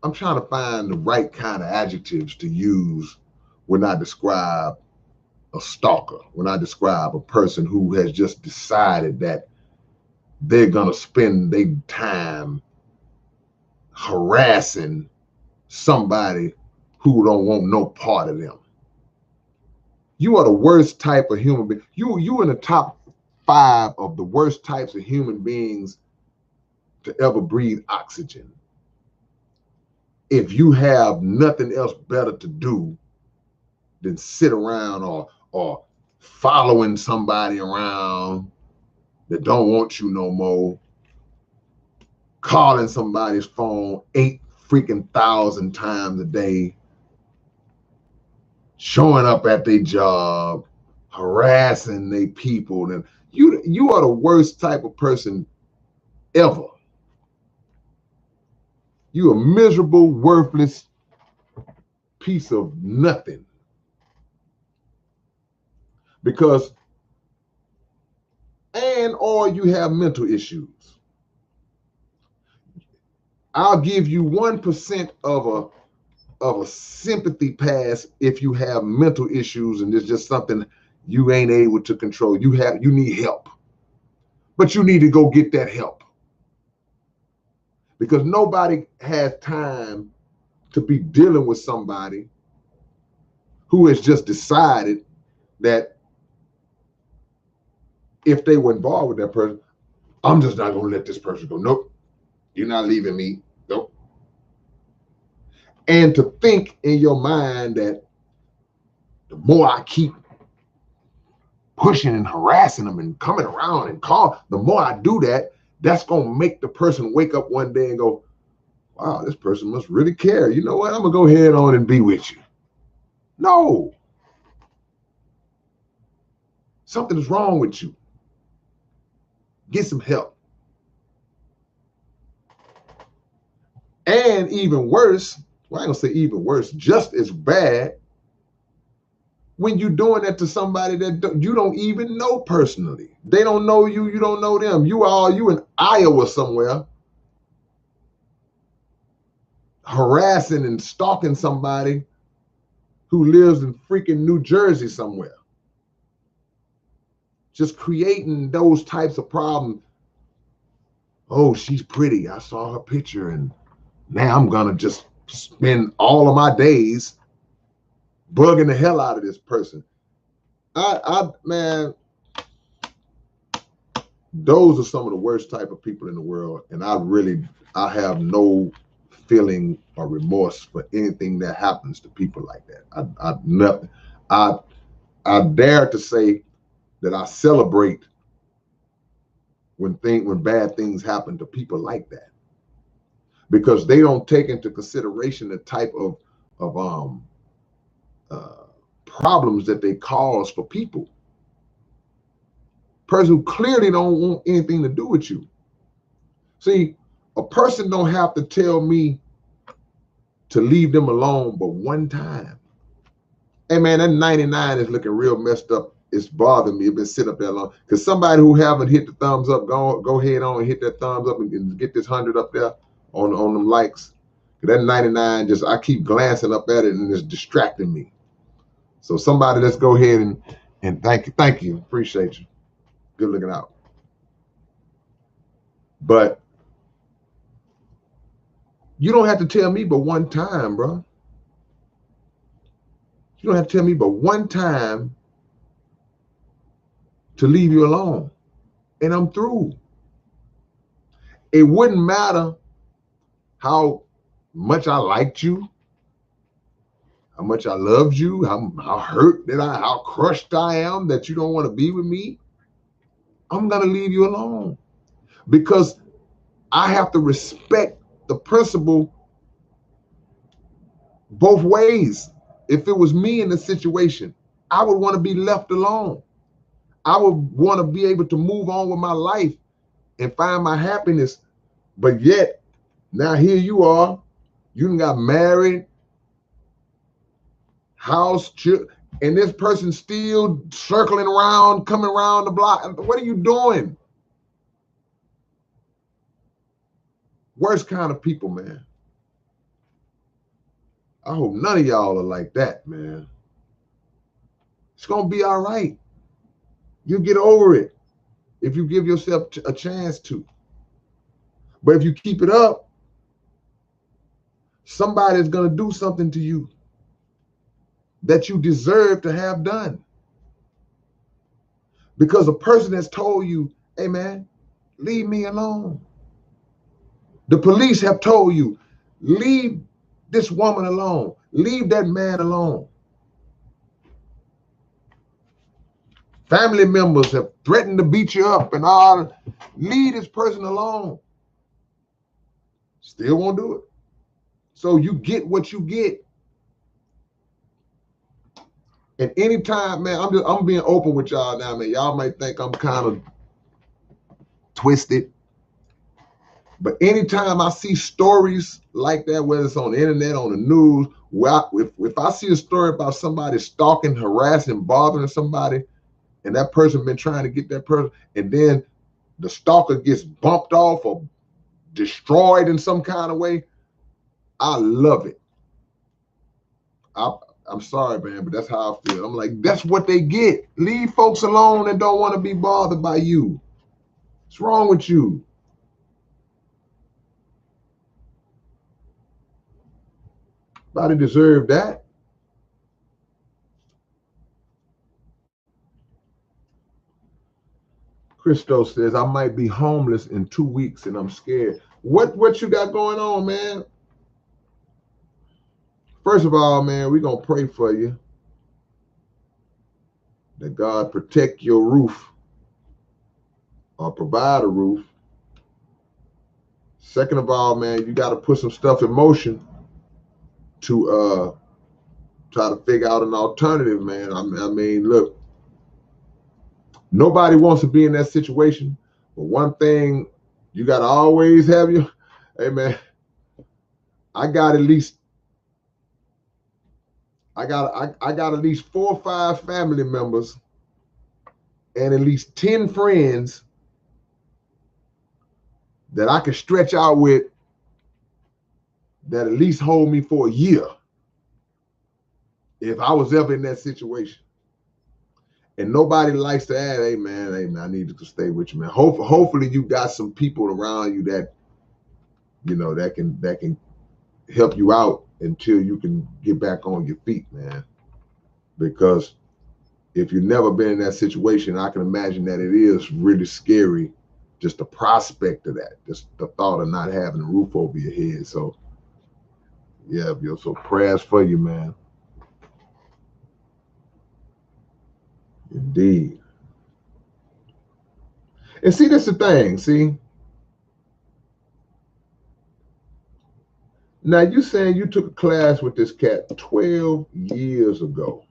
I'm trying to find the right kind of adjectives to use when I describe a stalker, when I describe a person who has just decided that they're gonna spend their time harassing somebody who don't want no part of them. You are the worst type of human being. You in the top 5 of the worst types of human beings to ever breathe oxygen. If you have nothing else better to do than sit around or following somebody around that don't want you no more, calling somebody's phone 8,000 times a day, showing up at their job, harassing their people, then you are the worst type of person ever. You a miserable, worthless piece of nothing. Because or you have mental issues. I'll give you 1% of a sympathy pass if you have mental issues and there's just something you ain't able to control. You need help. But you need to go get that help. because nobody has time to be dealing with somebody who has just decided that if they were involved with that person, I'm just not going to let this person go. Nope, you're not leaving me. Nope. And to think in your mind that the more I keep pushing and harassing them and coming around and the more I do that, that's going to make the person wake up one day and go, wow, this person must really care. You know what? I'm going to go ahead on and be with you. No. Something is wrong with you. Get some help. And even worse, well, I ain't gonna say even worse, just as bad, when you're doing that to somebody that you don't even know personally. They don't know you, you don't know them. You in Iowa somewhere, harassing and stalking somebody who lives in freaking New Jersey somewhere. Just creating those types of problems. Oh, she's pretty. I saw her picture, and now I'm gonna just spend all of my days bugging the hell out of this person. Man, those are some of the worst type of people in the world, and I have no feeling or remorse for anything that happens to people like that. I dare to say that I celebrate when bad things happen to people like that, because they don't take into consideration the type of problems that they cause for people. Person who clearly don't want anything to do with you. See, a person don't have to tell me to leave them alone but one time. Hey man, that 99 is looking real messed up. It's bothering me. It's been sitting up there long. Because somebody who haven't hit the thumbs up, go ahead on and hit that thumbs up and get this 100 up there on them likes. That 99, I keep glancing up at it and it's distracting me. So somebody, let's go ahead and thank you, appreciate you. Good looking out. But you don't have to tell me but one time, bro. You don't have to tell me but one time to leave you alone, and I'm through. It wouldn't matter how much I liked you, how much I loved you, how hurt how crushed I am that you don't want to be with me. I'm gonna leave you alone, because I have to respect the principle both ways. If it was me in the situation, I would want to be left alone. I would want to be able to move on with my life and find my happiness. But yet, now here you are, you done got married, house, and this person still circling around, coming around the block. What are you doing? Worst kind of people, man. I hope none of y'all are like that, man. It's gonna be all right. You get over it if you give yourself a chance to. But if you keep it up, somebody's gonna do something to you that you deserve to have done. Because a person has told you, hey man, leave me alone. The police have told you, leave this woman alone. Leave that man alone. Family members have threatened to beat you up and all. Leave this person alone. Still won't do it. So you get what you get. And anytime, man, I'm being open with y'all now, man. Y'all might think I'm kind of twisted. But anytime I see stories like that, whether it's on the internet, on the news, if I see a story about somebody stalking, harassing, bothering somebody, and that person been trying to get that person, and then the stalker gets bumped off or destroyed in some kind of way, I love it. I'm sorry, man, but that's how I feel. I'm like, that's what they get. Leave folks alone and don't want to be bothered by you. What's wrong with you? Nobody deserve that. Christo says, I might be homeless in 2 weeks and I'm scared. What you got going on, man? First of all, man, we're going to pray for you. That God protect your roof or provide a roof. Second of all, man, you got to put some stuff in motion to try to figure out an alternative, man. I mean, look, nobody wants to be in that situation, but one thing you got to always have your, hey, man, I got at least 4 or 5 family members and at least 10 friends that I can stretch out with that at least hold me for a year if I was ever in that situation. And nobody likes to add, hey man, I need to stay with you, man. Hopefully you got some people around you that, you know, that can help you out until you can get back on your feet, man. Because if you've never been in that situation, I can imagine that it is really scary, just the prospect of that, just the thought of not having a roof over your head. So yeah, so prayers for you, man. Indeed. And see, that's the thing, see? Now you saying you took a class with this cat 12 years ago.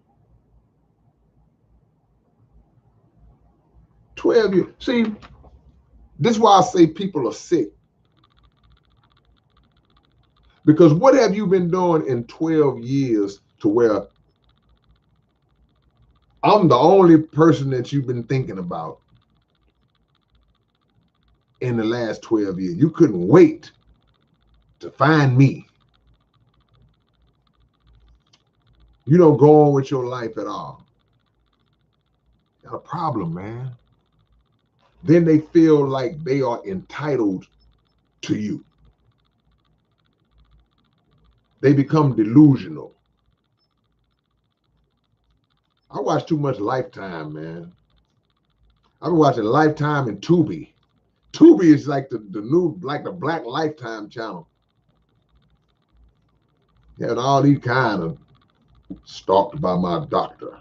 12 years. See, this is why I say people are sick. Because what have you been doing in 12 years to where I'm the only person that you've been thinking about in the last 12 years? You couldn't wait to find me. You don't go on with your life at all. Got a problem, man. Then they feel like they are entitled to you. They become delusional. I watch too much Lifetime, man. I've been watching Lifetime and Tubi. Tubi is like the new, like the Black Lifetime channel. Yeah, and all these kind of stalked by my doctor.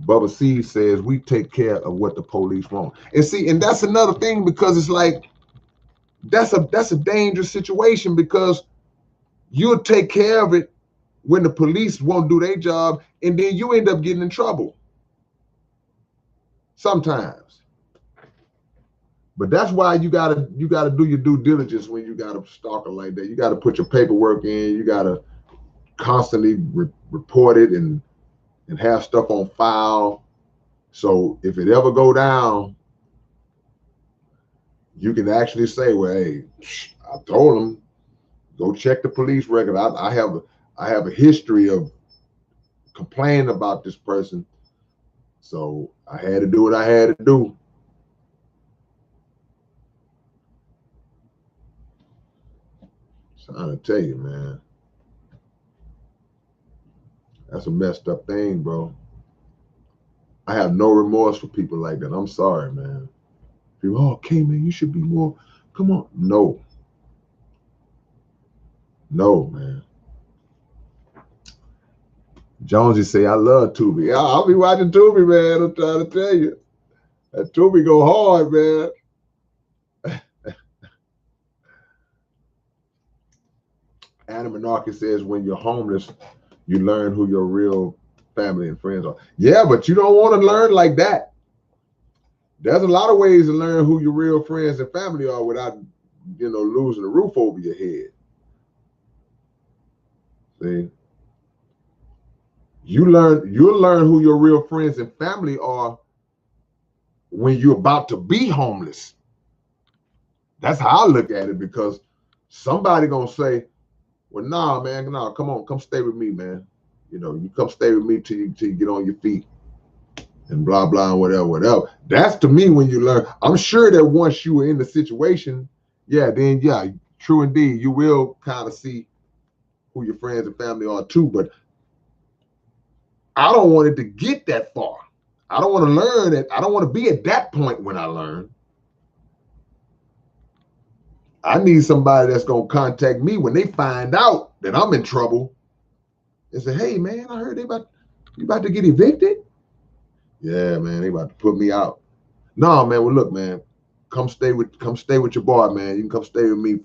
Bubba C says we take care of what the police want. And see, and that's another thing, because it's like that's a dangerous situation, because you'll take care of it when the police won't do their job, and then you end up getting in trouble. Sometimes. But that's why you gotta do your due diligence when you got a stalker like that. You gotta put your paperwork in. You gotta constantly report it and have stuff on file. So if it ever go down, you can actually say, well, hey, I told them, go check the police record. I have a history of complaining about this person. So I had to do what I had to do. So I'm trying to tell you, man, that's a messed up thing, bro. I have no remorse for people like that. I'm sorry, man. People, oh, okay, man, you should be more. Come on. No, man. Jonesy say, I love Tubi. I'll be watching Tubi, man. I'm trying to tell you. That Tubi go hard, man. Anna Menarche says, when you're homeless, you learn who your real family and friends are. Yeah, but you don't want to learn like that. There's a lot of ways to learn who your real friends and family are without, losing a roof over your head. See? You'll learn who your real friends and family are when you're about to be homeless. That's how I look at it, because somebody gonna say, well, nah, man, nah, come stay with me, man. You come stay with me till you get on your feet and blah, blah, and whatever. That's to me when you learn. I'm sure that once you were in the situation, then True indeed. You will kind of see who your friends and family are too, but I don't want it to get that far. I don't want to learn it. I don't want to be at that point when I learn. I need somebody that's going to contact me when they find out that I'm in trouble and say, hey, man, I heard you about to get evicted. Yeah, man, they about to put me out. No, man, well, look, man, come stay with your boy, man. You can come stay with me.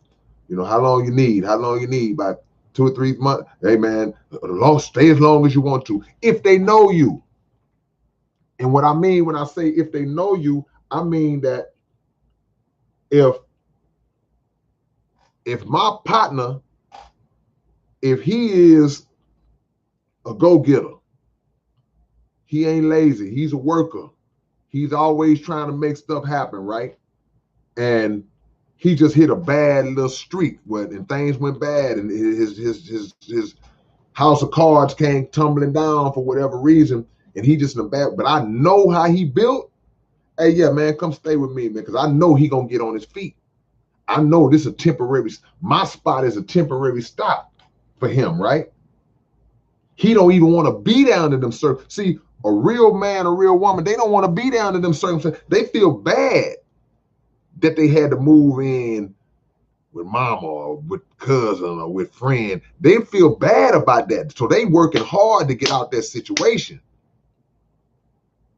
You know, how long you need? About 2 or 3 months. Hey, man, stay as long as you want to. If they know you. And what I mean when I say if they know you, I mean that if my partner, if he is a go-getter, he ain't lazy, he's a worker, he's always trying to make stuff happen, right? And he just hit a bad little streak and things went bad, and his house of cards came tumbling down for whatever reason, and he just in a bad. But I know how he built. Hey, yeah, man, come stay with me, man, because I know he gonna get on his feet. I know this is a temporary. My spot is a temporary stop for him, right? He don't even want to be down to them circumstances. See, a real man, a real woman, they don't want to be down to them circumstances. They feel bad that they had to move in with mama or with cousin or with friend. They feel bad about that. So they working hard to get out that situation.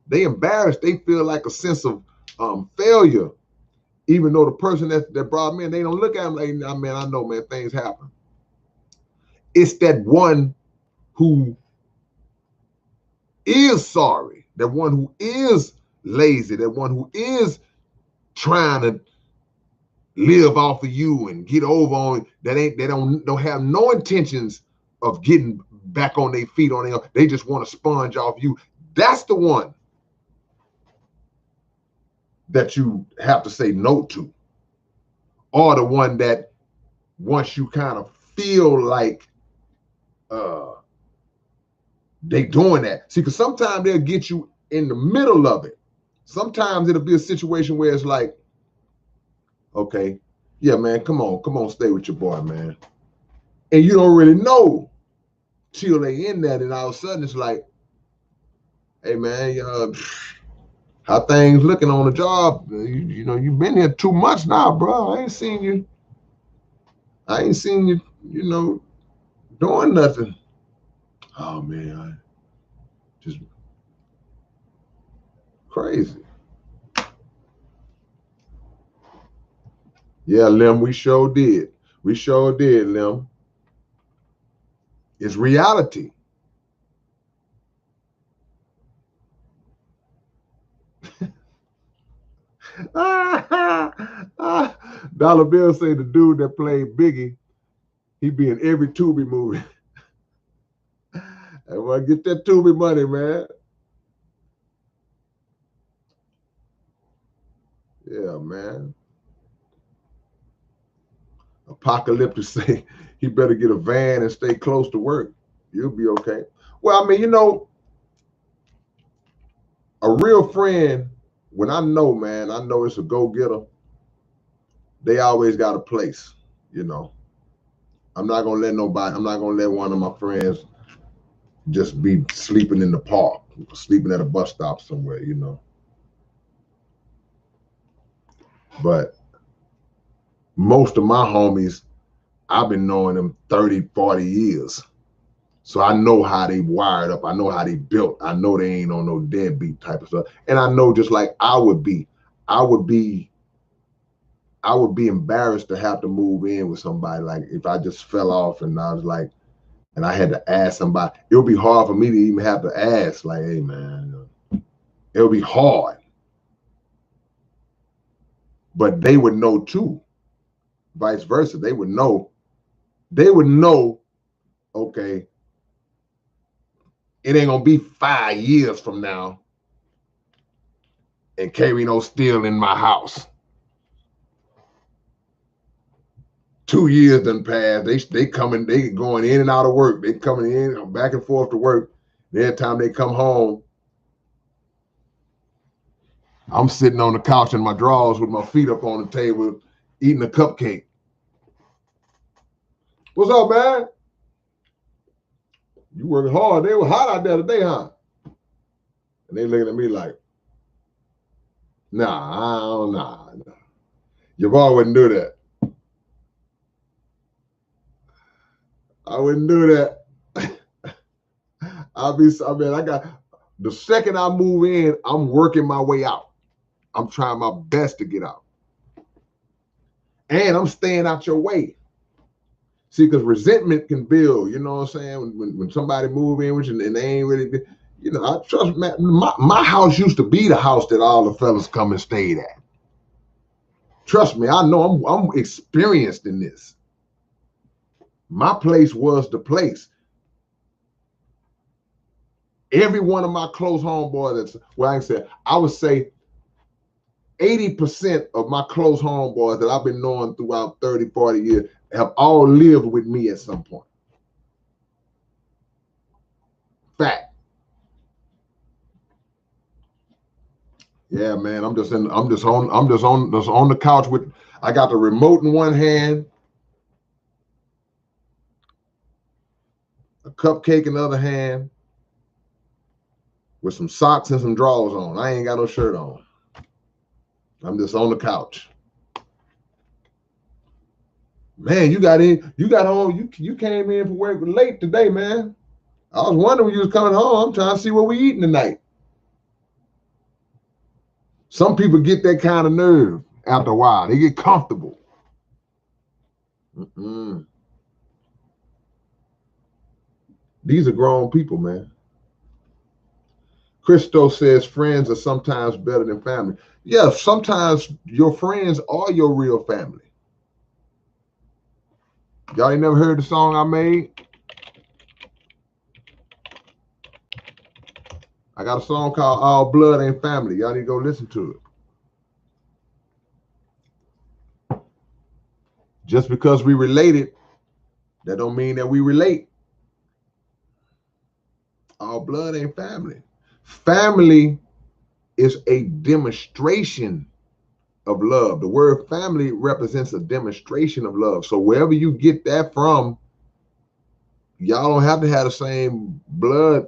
They embarrassed. They feel like a sense of failure. Even though the person that brought me in, they don't look at them like, nah, man, I know, man, things happen. It's that one who is sorry, that one who is lazy, that one who is trying to live off of you and get over on they don't have no intentions of getting back on their feet on their own. They just want to sponge off you. That's the one that you have to say no to. Or the one that once you kind of feel like they doing that. See, because sometimes they'll get you in the middle of it. Sometimes it'll be a situation where it's like, okay, yeah, man, come on, stay with your boy, man. And you don't really know till they in that, and all of a sudden it's like, hey, man, how things looking on the job? You know, you've been here 2 months now, bro. I ain't seen you, you know, doing nothing. Oh, man, just crazy. Yeah, Lim, we sure did. We sure did, Lim. It's reality. Dollar Bill say the dude that played Biggie, he be in every Tubi movie. Hey, well, get that Tubi money, man. Yeah, man. Apocalyptic say he better get a van and stay close to work. You'll be okay. Well, I mean, you know, a real friend, when I know, man, I know it's a go-getter, they always got a place, you know. I'm not gonna let one of my friends just be sleeping in the park, sleeping at a bus stop somewhere, you know. But most of my homies, I've been knowing them 30, 40 years. So I know how they wired up. I know how they built. I know they ain't on no deadbeat type of stuff. And I know just like I would be embarrassed to have to move in with somebody. Like if I just fell off and I was like, and I had to ask somebody, it would be hard for me to even have to ask, like, hey man, it would be hard. But they would know too, vice versa. They would know, okay, it ain't gonna be 5 years from now and K-Rino still in my house. 2 years done passed. They going in and out of work. They coming in, back and forth to work. Every time they come home, I'm sitting on the couch in my drawers with my feet up on the table, eating a cupcake. What's up, man? You working hard. They were hot out there today, huh? And they looking at me like, nah. Your boy wouldn't do that. I wouldn't do that. I got the second I move in, I'm working my way out. I'm trying my best to get out. And I'm staying out your way. See, because resentment can build, you know what I'm saying? When somebody move in with you and they ain't really, you know, I trust, man, my house used to be the house that all the fellas come and stayed at. Trust me, I know I'm experienced in this. My place was the place. Every one of my close homeboys, I would say 80% of my close homeboys that I've been knowing throughout 30, 40 years have all lived with me at some point. Fact. Yeah, man. I'm just on the couch with, I got the remote in one hand, a cupcake in the other hand, with some socks and some drawers on. I ain't got no shirt on. I'm just on the couch. Man, you got home, you came in from work late today, man. I was wondering when you was coming home. I'm trying to see what we eating tonight. Some people get that kind of nerve after a while. They get comfortable. These are grown people, man. Christo says friends are sometimes better than family. Yeah, sometimes your friends are your real family. Y'all ain't never heard the song I made? I got a song called All Blood Ain't Family. Y'all need to go listen to it. Just because we related, that don't mean that we relate. All blood ain't family. Family is a demonstration of love. The word family represents a demonstration of love. So wherever you get that from, y'all don't have to have the same blood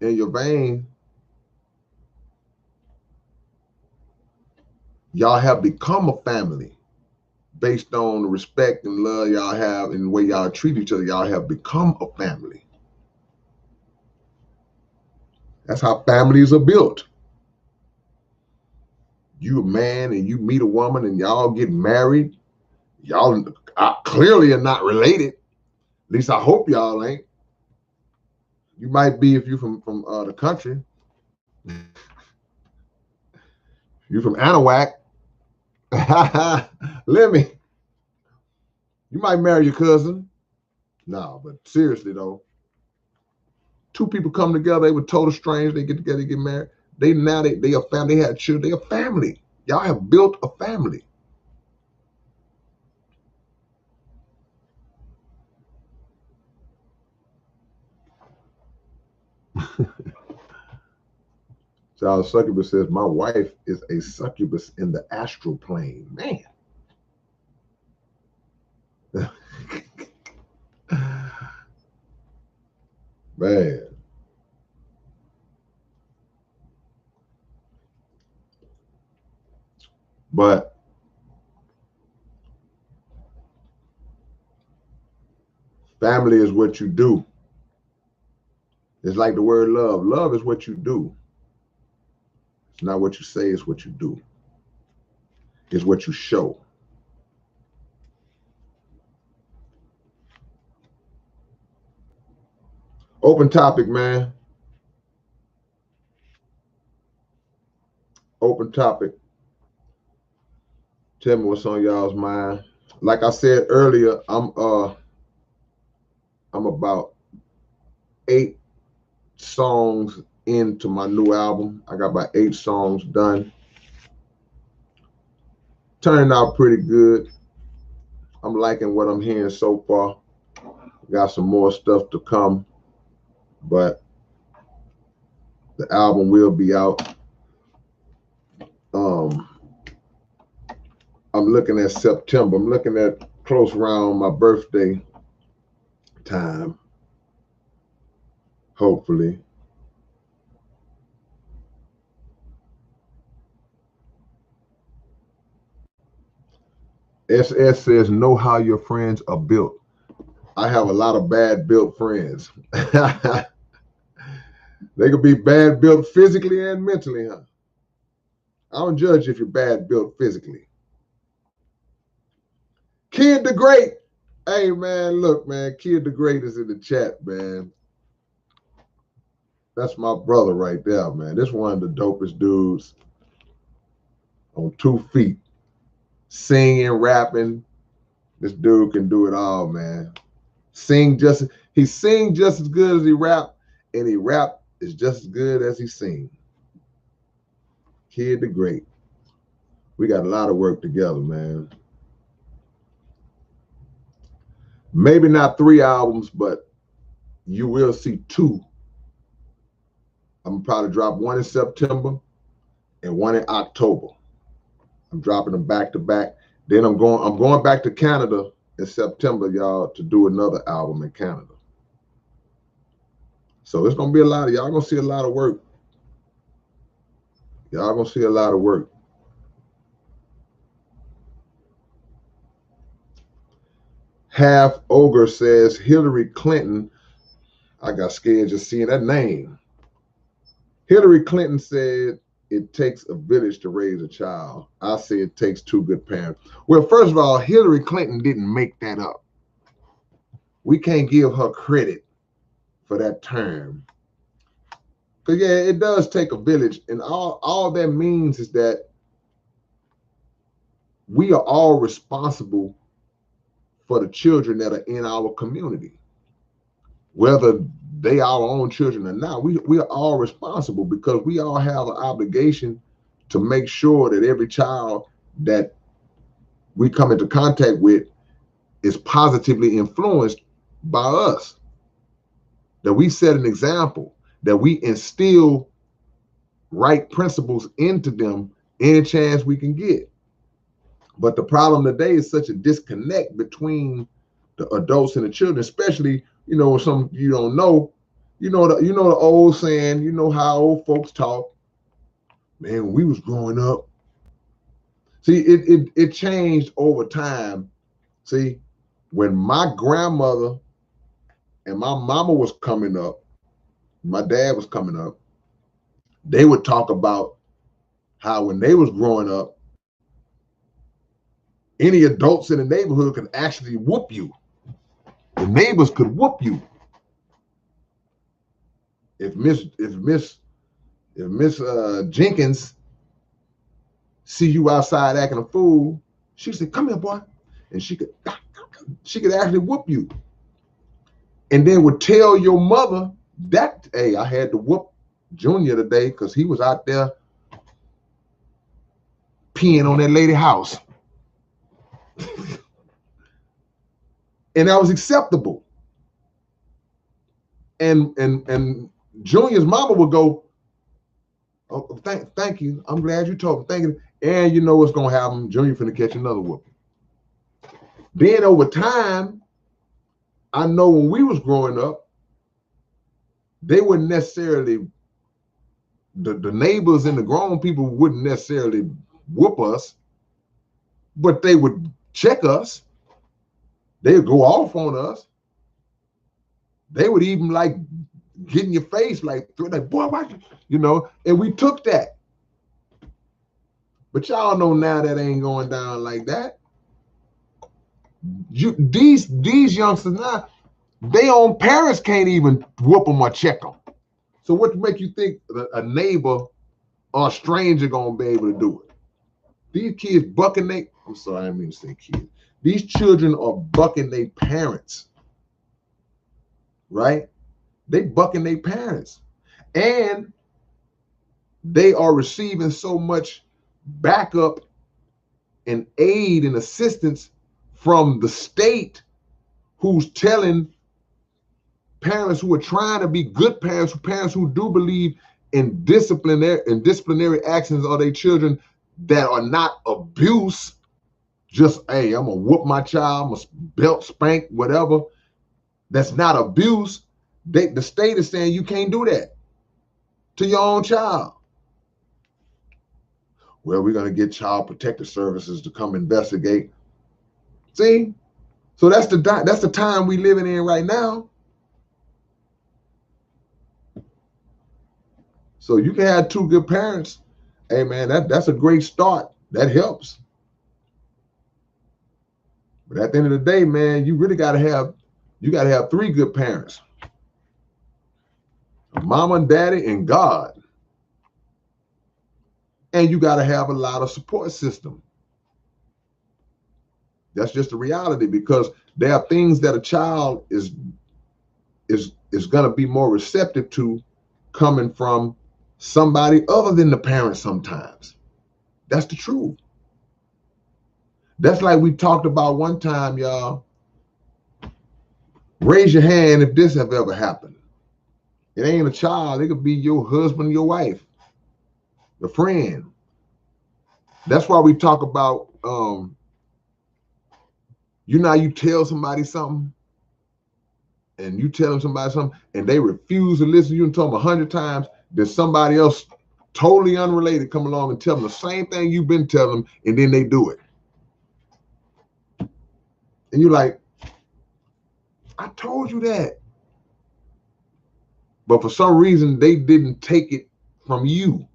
in your vein. Y'all have become a family based on the respect and love y'all have and the way y'all treat each other. Y'all have become a family. That's how families are built. You a man and you meet a woman and y'all get married. Y'all clearly are not related. At least I hope y'all ain't. You might be if you from the country. You from Anahuac. Lemmy. You might marry your cousin. No, but seriously though, two people come together, they were total strangers, they get together, they get married. They are family, they had children, they are family. Y'all have built a family. Charles Succubus says, my wife is a succubus in the astral plane. Man. Man. But family is what you do. It's like the word love. Love is what you do. It's not what you say, it's what you do. It's what you show. Open topic, man. Open topic. Tell me what's on y'all's mind. Like I said earlier, I'm about 8 songs into my new album. I got about 8 songs done. Turned out pretty good. I'm liking what I'm hearing so far. Got some more stuff to come, but the album will be out. I'm looking at September. I'm looking at close around my birthday. time, hopefully. SS says, know how your friends are built. I have a lot of bad built friends. They could be bad built physically and mentally, huh? I don't judge if you're bad built physically. Kid the Great. Hey, man, look, man. Kid the Great is in the chat, man. That's my brother right there, man. This one of the dopest dudes on 2 feet. Singing, rapping. This dude can do it all, man. He sing just as good as he rap, and he rap is just as good as he sing. Kid the Great. We got a lot of work together, man. Maybe not 3 albums, but you will see 2. I'm gonna probably drop one in September and one in October. I'm dropping them back to back. Then I'm going back to Canada in September, y'all, to do another album in Canada. So it's gonna be a lot of y'all gonna see a lot of work. Y'all gonna see a lot of work. Half Ogre says Hillary Clinton. I got scared just seeing that name. Hillary Clinton said it takes a village to raise a child. I say it takes 2 good parents. Well, first of all, Hillary Clinton didn't make that up. We can't give her credit for that term. Because, yeah, it does take a village. And all that means is that we are all responsible for the children that are in our community. Whether they are our own children or not, we are all responsible because we all have an obligation to make sure that every child that we come into contact with is positively influenced by us. That we set an example, that we instill right principles into them any chance we can get. But the problem today is such a disconnect between the adults and the children, especially, you know, some you don't know. You know the old saying, you know how old folks talk. Man, when we was growing up. See, it changed over time. See, when my grandmother and my mama was coming up, my dad was coming up, they would talk about how when they was growing up, any adults in the neighborhood could actually whoop you. The neighbors could whoop you. If Miss Jenkins see you outside acting a fool, she said, "Come here, boy," and she could actually whoop you. And then would tell your mother that, hey, I had to whoop Junior today because he was out there peeing on that lady house. And that was acceptable. And Junior's mama would go, "Oh, thank you. I'm glad you told me. Thank you." And you know what's gonna happen? Junior finna catch another whooping. Then over time, I know when we was growing up, they wouldn't necessarily, the neighbors and the grown people wouldn't necessarily whoop us, but they would check us. They would go off on us. They would even like get in your face, like, boy, why, you know, and we took that. But y'all know now that ain't going down like that. These youngsters now, their own parents can't even whoop them or check them. So what make you think a neighbor or a stranger gonna be able to do it? These kids bucking I'm sorry, I didn't mean to say kids. These children are bucking their parents, right? They bucking their parents. And they are receiving so much backup and aid and assistance from the state, who's telling parents who are trying to be good parents who do believe in disciplinary actions of their children that are not abuse. Just, hey, I'm gonna whoop my child, I'm gonna belt, spank, whatever. that's not abuse, the state is saying you can't do that to your own child. Well, we're going to get child protective services to come investigate. See? So that's the time we living in right now. So you can have two good parents. Hey man, that's a great start. That helps. But at the end of the day, man, you really gotta have three good parents. Mama and daddy and God. And you gotta have a lot of support system. That's just the reality, because there are things that a child is gonna be more receptive to coming from somebody other than the parents sometimes. That's the truth. That's like we talked about one time, y'all. Raise your hand if this have ever happened. It ain't a child. It could be your husband, your wife, a friend. That's why we talk about, you tell somebody something, and you tell them somebody something, and they refuse to listen. You can tell them 100 times, then somebody else totally unrelated come along and tell them the same thing you've been telling them, and then they do it. And you're like, I told you that. But for some reason, they didn't take it from you.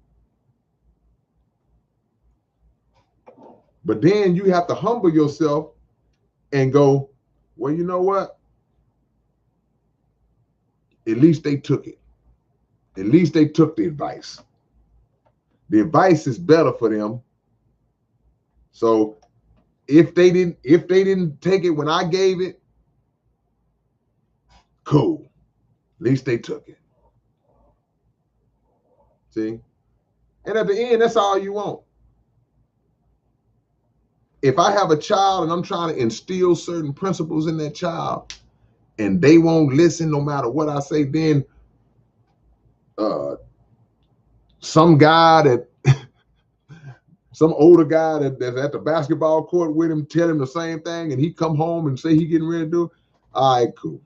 But then you have to humble yourself and go, well, you know what? At least they took it. At least they took the advice. The advice is better for them. So if they didn't take it when I gave it, cool. At least they took it. See? And at the end, that's all you want. If I have a child and I'm trying to instill certain principles in that child, and they won't listen no matter what I say, then some older guy that's at the basketball court with him tell him the same thing, and he come home and say he getting ready to do it. All right, cool.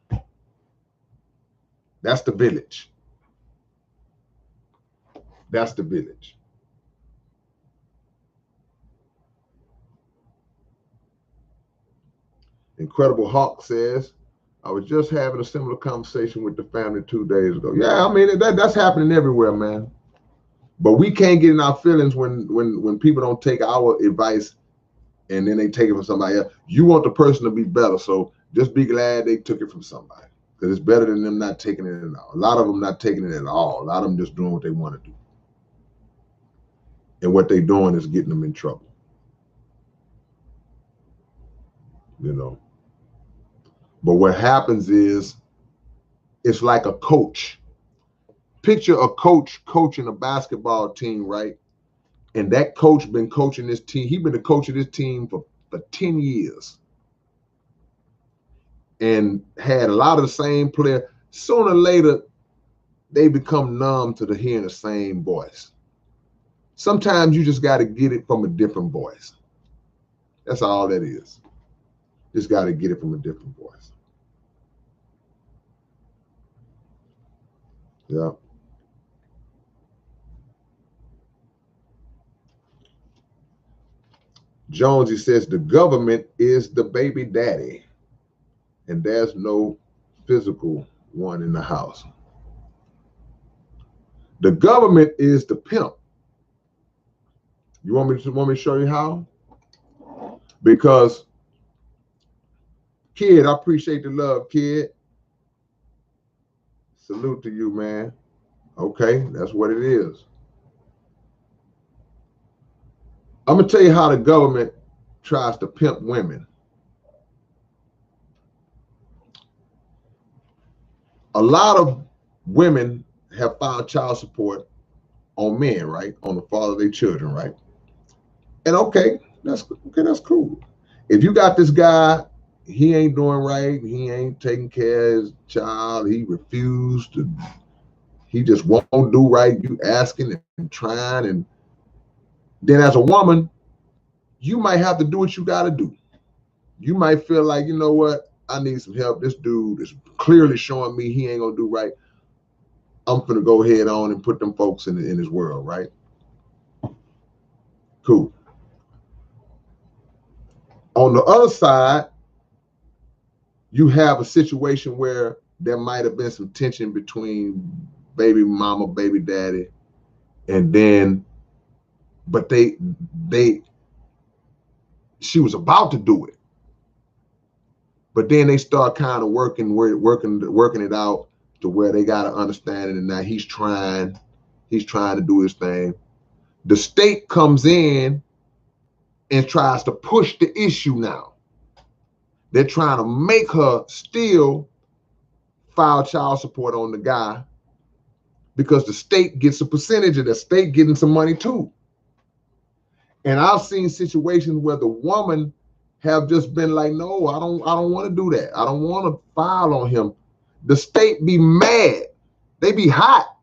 That's the village. That's the village. Incredible Hawk says, I was just having a similar conversation with the family 2 days ago. Yeah, I mean, that's happening everywhere, man. But we can't get in our feelings when people don't take our advice and then they take it from somebody else. You want the person to be better, so just be glad they took it from somebody, because it's better than them not taking it at all. A lot of them not taking it at all. A lot of them just doing what they want to do. And what they're doing is getting them in trouble. You know. But what happens is, it's like a coach. Picture a coach coaching a basketball team, right? And that coach been coaching this team. He's been the coach of this team for 10 years. And had a lot of the same player. Sooner or later, they become numb to hearing the same voice. Sometimes you just got to get it from a different voice. That's all that is. Just got to get it from a different voice. Yeah. Jonesy says the government is the baby daddy, and there's no physical one in the house. The government is the pimp. You want me to show you how? Because, kid, I appreciate the love, kid. Salute to you, man. Okay, that's what it is. I'm gonna tell you how the government tries to pimp women. A lot of women have filed child support on men, right? On the father of their children, right? And okay, that's cool. If you got this guy, he ain't doing right, he ain't taking care of his child, he refused to, he just won't do right, you asking and trying, and then as a woman, you might have to do what you got to do. You might feel like, you know what, I need some help. This dude is clearly showing me he ain't gonna do right. I'm finna go head on and put them folks in his world, right? Cool. On the other side, you have a situation where there might have been some tension between baby mama, baby daddy, and then, but she was about to do it, but then they start kind of working it out to where they got to understand it, and now he's trying to do his thing. The state comes in and tries to push the issue now. They're trying to make her still file child support on the guy because the state gets a percentage of the state getting some money too. And I've seen situations where the woman have just been like, no, I don't want to do that. I don't want to file on him. The state be mad. They be hot.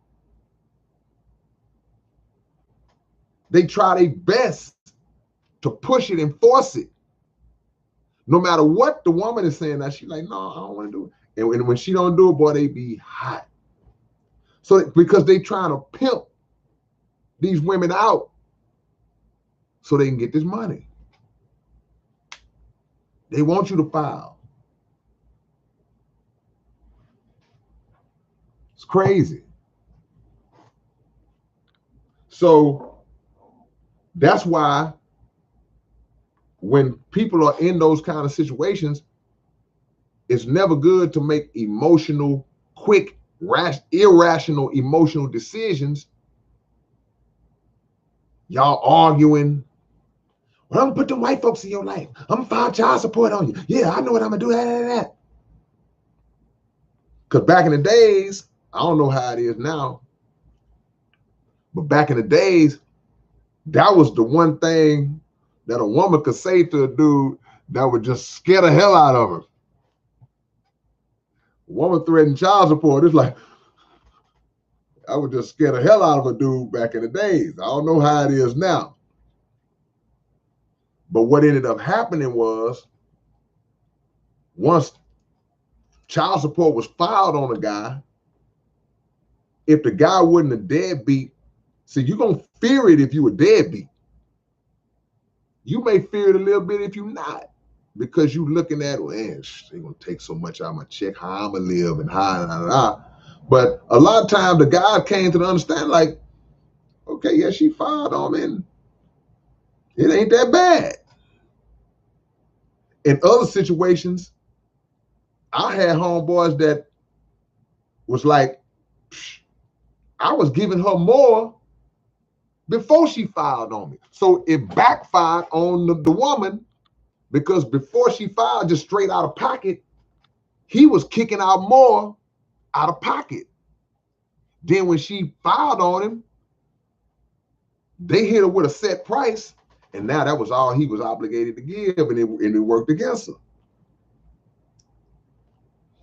They try their best to push it and force it. No matter what the woman is saying, that she's like, no, I don't want to do it. And when she don't do it, boy, they be hot. So because they trying to pimp these women out so they can get this money. They want you to file. It's crazy. So that's why when people are in those kind of situations, it's never good to make emotional, quick, irrational, emotional decisions. Y'all arguing. Well, I'm gonna put them white folks in your life. I'm gonna file child support on you. Yeah, I know what I'm gonna do. That. Because back in the days, I don't know how it is now, but back in the days, that was the one thing that a woman could say to a dude that would just scare the hell out of her. A woman threatening child support, it's like, I would just scare the hell out of a dude back in the days. I don't know how it is now. But what ended up happening was, once child support was filed on a guy, if the guy wasn't a deadbeat, see, you're going to fear it if you a deadbeat. You may fear it a little bit if you're not, because you looking at, man, they're going to take so much out of my check, how I'm going to live and how. But a lot of times the guy came to the understanding like, okay, yeah, she filed on me, and it ain't that bad. In other situations, I had homeboys that was like, I was giving her more before she filed on me. So it backfired on the woman, because before she filed, just straight out of pocket, he was kicking out more out of pocket. Then when she filed on him, they hit her with a set price, and now that was all he was obligated to give, and it worked against her.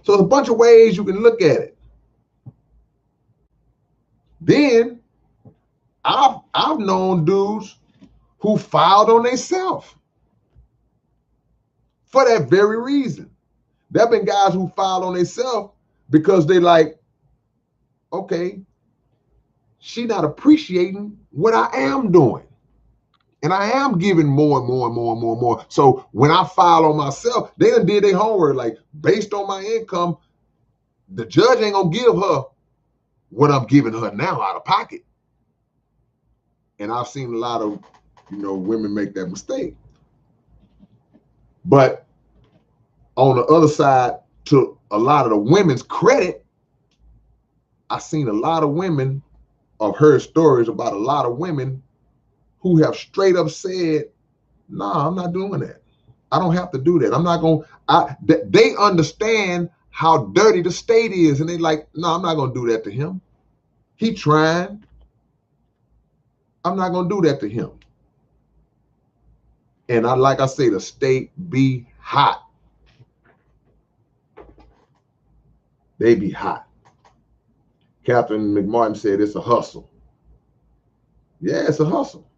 So there's a bunch of ways you can look at it. Then I've known dudes who filed on themselves for that very reason. There have been guys who filed on themselves because they like, okay, she not appreciating what I am doing. And I am giving more and more and more and more and more. So when I file on myself, they done did their homework. Like, based on my income, the judge ain't gonna give her what I'm giving her now out of pocket. And I've seen a lot of, women make that mistake. But on the other side, to a lot of the women's credit, I've seen a lot of women, I've heard stories about a lot of women who have straight up said, nah, I'm not doing that. I don't have to do that. I'm not going to, they understand how dirty the state is. And they like, no, I'm not going to do that to him. He trying. I'm not going to do that to him. And like I say, the state be hot. They be hot. Catherine McMartin said it's a hustle. Yeah, it's a hustle.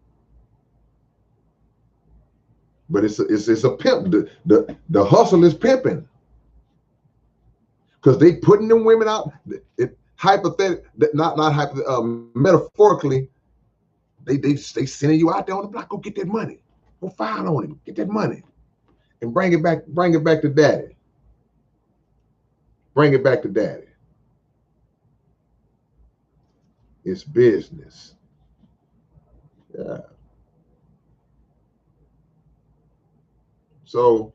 But it's a pimp. The hustle is pimping. because they putting them women out. Metaphorically, they sending you out there on the block. Go get that money. Go file on him. Get that money and bring it back. Bring it back to daddy. Bring it back to daddy. It's business. Yeah. So,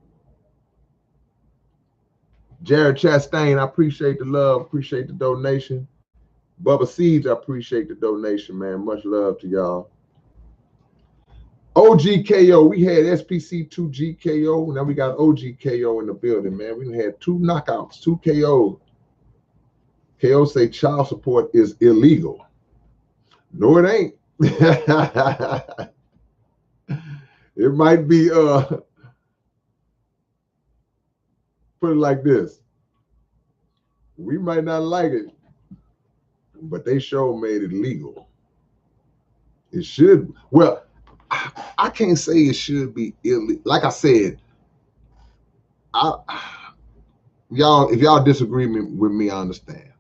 Jared Chastain, I appreciate the love, appreciate the donation. Bubba Seeds, I appreciate the donation, man. Much love to y'all. OGKO, we had SPC2GKO. Now we got OGKO in the building, man. We had 2 knockouts, 2 KO. KO say child support is illegal. No, it ain't. It might be, put it like this. We might not like it, but they sure made it legal. It should. Well, I can't say it should be illegal. Like I said, y'all, if y'all disagree with me, I understand.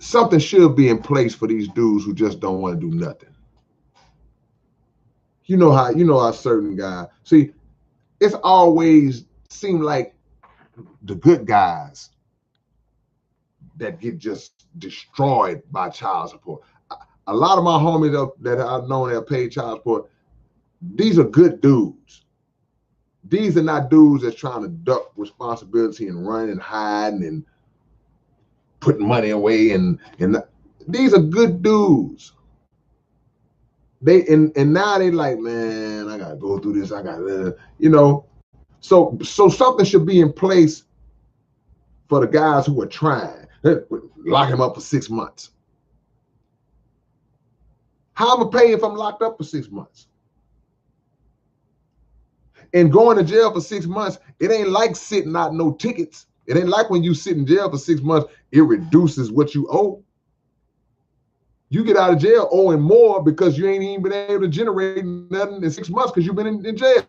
Something should be in place for these dudes who just don't want to do nothing. You know how certain guy. See, it's always seemed like the good guys that get just destroyed by child support. A lot of my homies that I've known that paid child support, these are good dudes. These are not dudes that's trying to duck responsibility and run and hiding and putting money away and these are good dudes. And now they like, man, I gotta go through this. I gotta, So something should be in place for the guys who are trying. Lock him up for 6 months. How am I paying if I'm locked up for 6 months? And going to jail for 6 months, it ain't like sitting out no tickets. It ain't like when you sit in jail for 6 months, it reduces what you owe. You get out of jail owing more because you ain't even been able to generate nothing in 6 months because you've been in jail.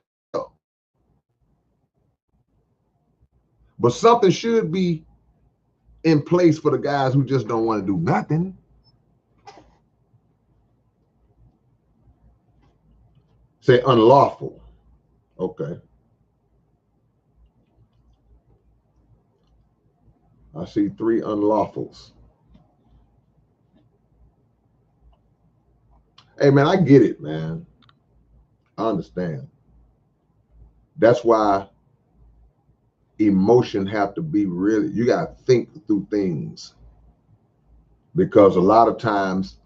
But something should be in place for the guys who just don't want to do nothing. Say unlawful. Okay. I see 3 unlawfuls. Hey, man, I get it, man. I understand. That's why emotion have to be really, you got to think through things. Because a lot of times,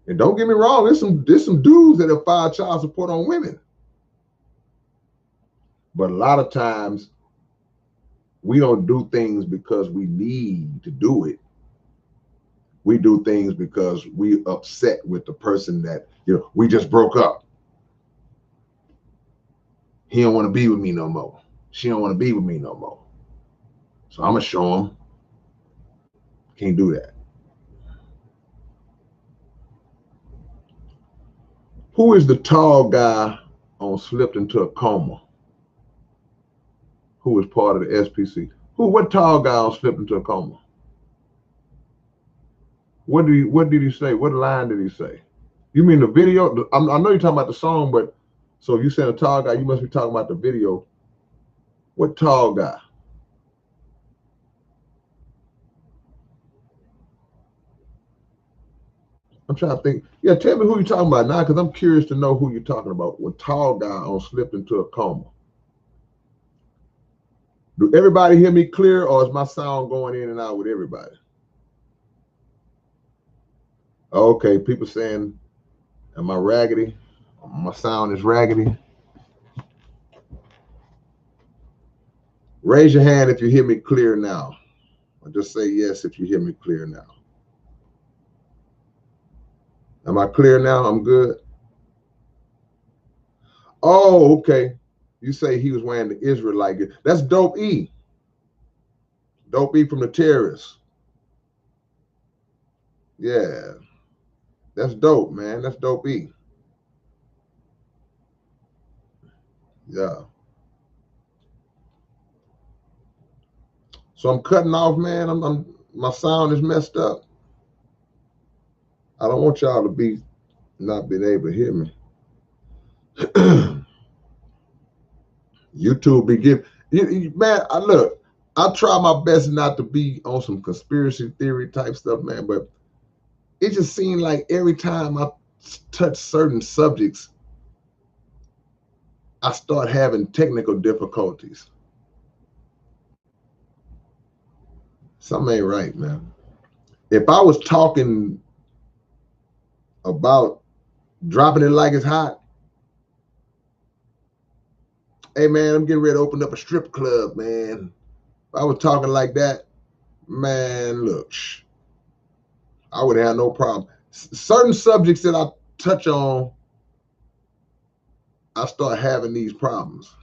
and don't get me wrong, there's some dudes that have filed child support on women. But a lot of times, we don't do things because we need to do it. We do things because we upset with the person that, we just broke up. He don't want to be with me no more. She don't want to be with me no more. So I'm going to show him. Can't do that. Who is the tall guy on Slipped into a Coma? Who is part of the SPC? What tall guy on Slipped into a Coma? What did he say? What line did he say? You mean the video? I know you're talking about the song, but so if you said a tall guy, you must be talking about the video. What tall guy? I'm trying to think. Yeah, tell me who you're talking about now, because I'm curious to know who you're talking about. What tall guy on Slipped into a Coma? Do everybody hear me clear, or is my sound going in and out with everybody? Okay, people saying, am I raggedy? My sound is raggedy. Raise your hand if you hear me clear now. Or just say yes if you hear me clear now. Am I clear now? I'm good. Oh, okay. You say he was wearing the Israelite gear. That's Dope E. Dope E from the Terrorists. Yeah. That's dope, man. That's Dope E. Yeah. So I'm cutting off, man. My sound is messed up. I don't want y'all to be not being able to hear me. YouTube be giving, man. I try my best not to be on some conspiracy theory type stuff, man. But it just seemed like every time I touch certain subjects, I start having technical difficulties. Something ain't right, man. If I was talking about dropping it like it's hot, hey man, I'm getting ready to open up a strip club, man. If I was talking like that, man, look, I would have no problem. Certain subjects that I touch on, I start having these problems.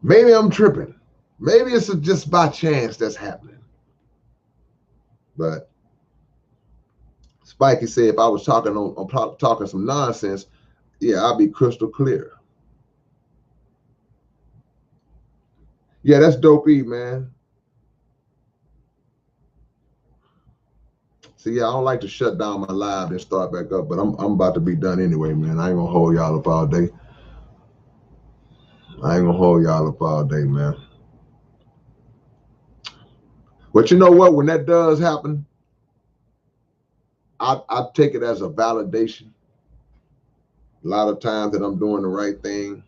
Maybe I'm tripping. Maybe it's just by chance that's happening. But Spikey said if I was talking some nonsense, yeah, I'd be crystal clear. Yeah, that's dope, man. See, yeah, I don't like to shut down my live and start back up, but I'm about to be done anyway, man. I ain't gonna hold y'all up all day. Man. But you know what? When that does happen, I take it as a validation. A lot of times that I'm doing the right thing.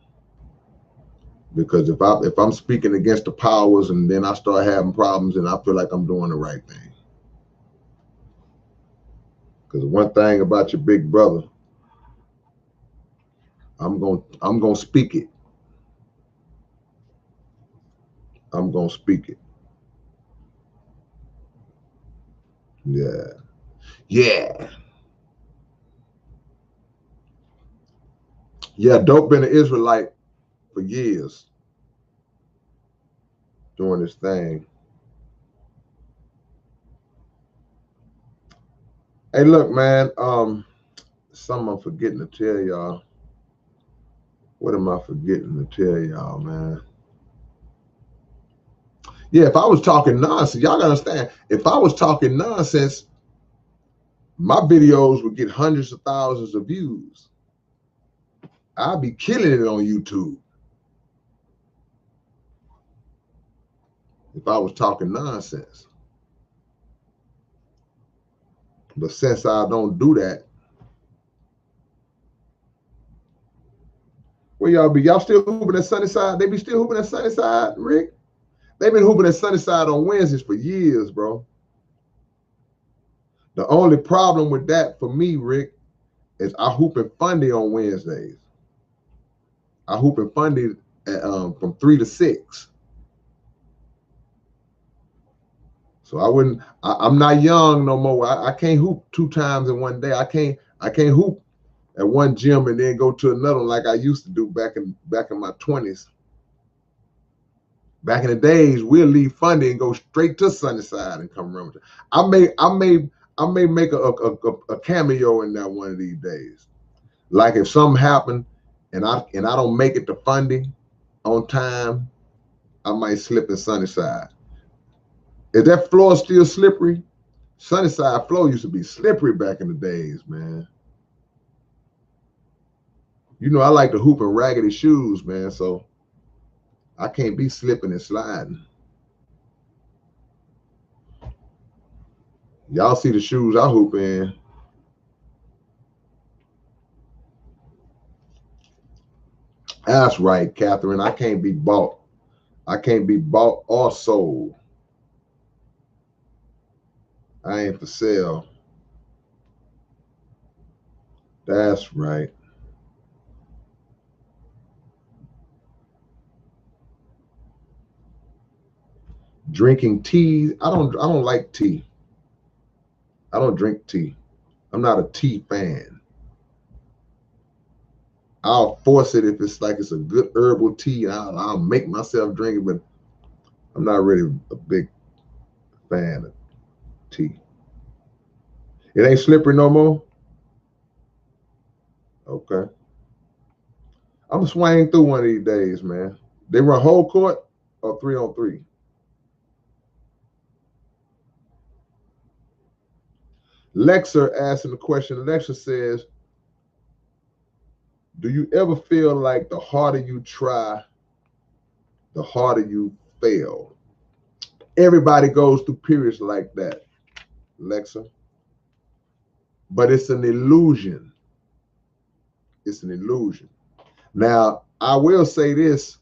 Because if I'm speaking against the powers and then I start having problems, and I feel like I'm doing the right thing. Because one thing about your big brother, I'm gonna speak it. I'm gonna speak it. Yeah. Yeah. Yeah, Dope been an Israelite for years doing this thing. Hey, look, man, something I'm forgetting to tell y'all. What am I forgetting to tell y'all, man? Yeah, if I was talking nonsense, y'all gotta understand, if I was talking nonsense, my videos would get hundreds of thousands of views. I'd be killing it on YouTube if I was talking nonsense. But since I don't do that, where y'all be? Y'all still hooping at Sunnyside? They be still hooping at Sunnyside, Rick? They've been hooping at Sunnyside on Wednesdays for years, bro. The only problem with that for me, Rick, is I hoop in Fundy on Wednesdays. I hoop in Fundy from 3 to 6. So I'm not young no more. I can't hoop 2 times in one day. I can't hoop at one gym and then go to another one like I used to do back in my 20s. Back in the days, we'll leave Fundy and go straight to Sunnyside and come around. I may make a cameo in that one of these days. Like if something happened and I don't make it to Fundy on time, I might slip in Sunnyside. Is that floor still slippery? Sunnyside floor used to be slippery back in the days, man. You know, I like to hoop in raggedy shoes, man, so I can't be slipping and sliding. Y'all see the shoes I hoop in. That's right, Catherine. I can't be bought. I can't be bought or sold. I ain't for sale. That's right. Drinking tea. I don't like tea. I don't drink tea. I'm not a tea fan. I'll force it if it's like it's a good herbal tea. I'll make myself drink it, but I'm not really a big fan of tea. It ain't slippery no more? Okay. I'm swaying through one of these days, man. They run whole court or 3-on-3? Lexer asking the question. Lexer says, do you ever feel like the harder you try, the harder you fail? Everybody goes through periods like that, Lexer. But it's an illusion. It's an illusion. Now, I will say this.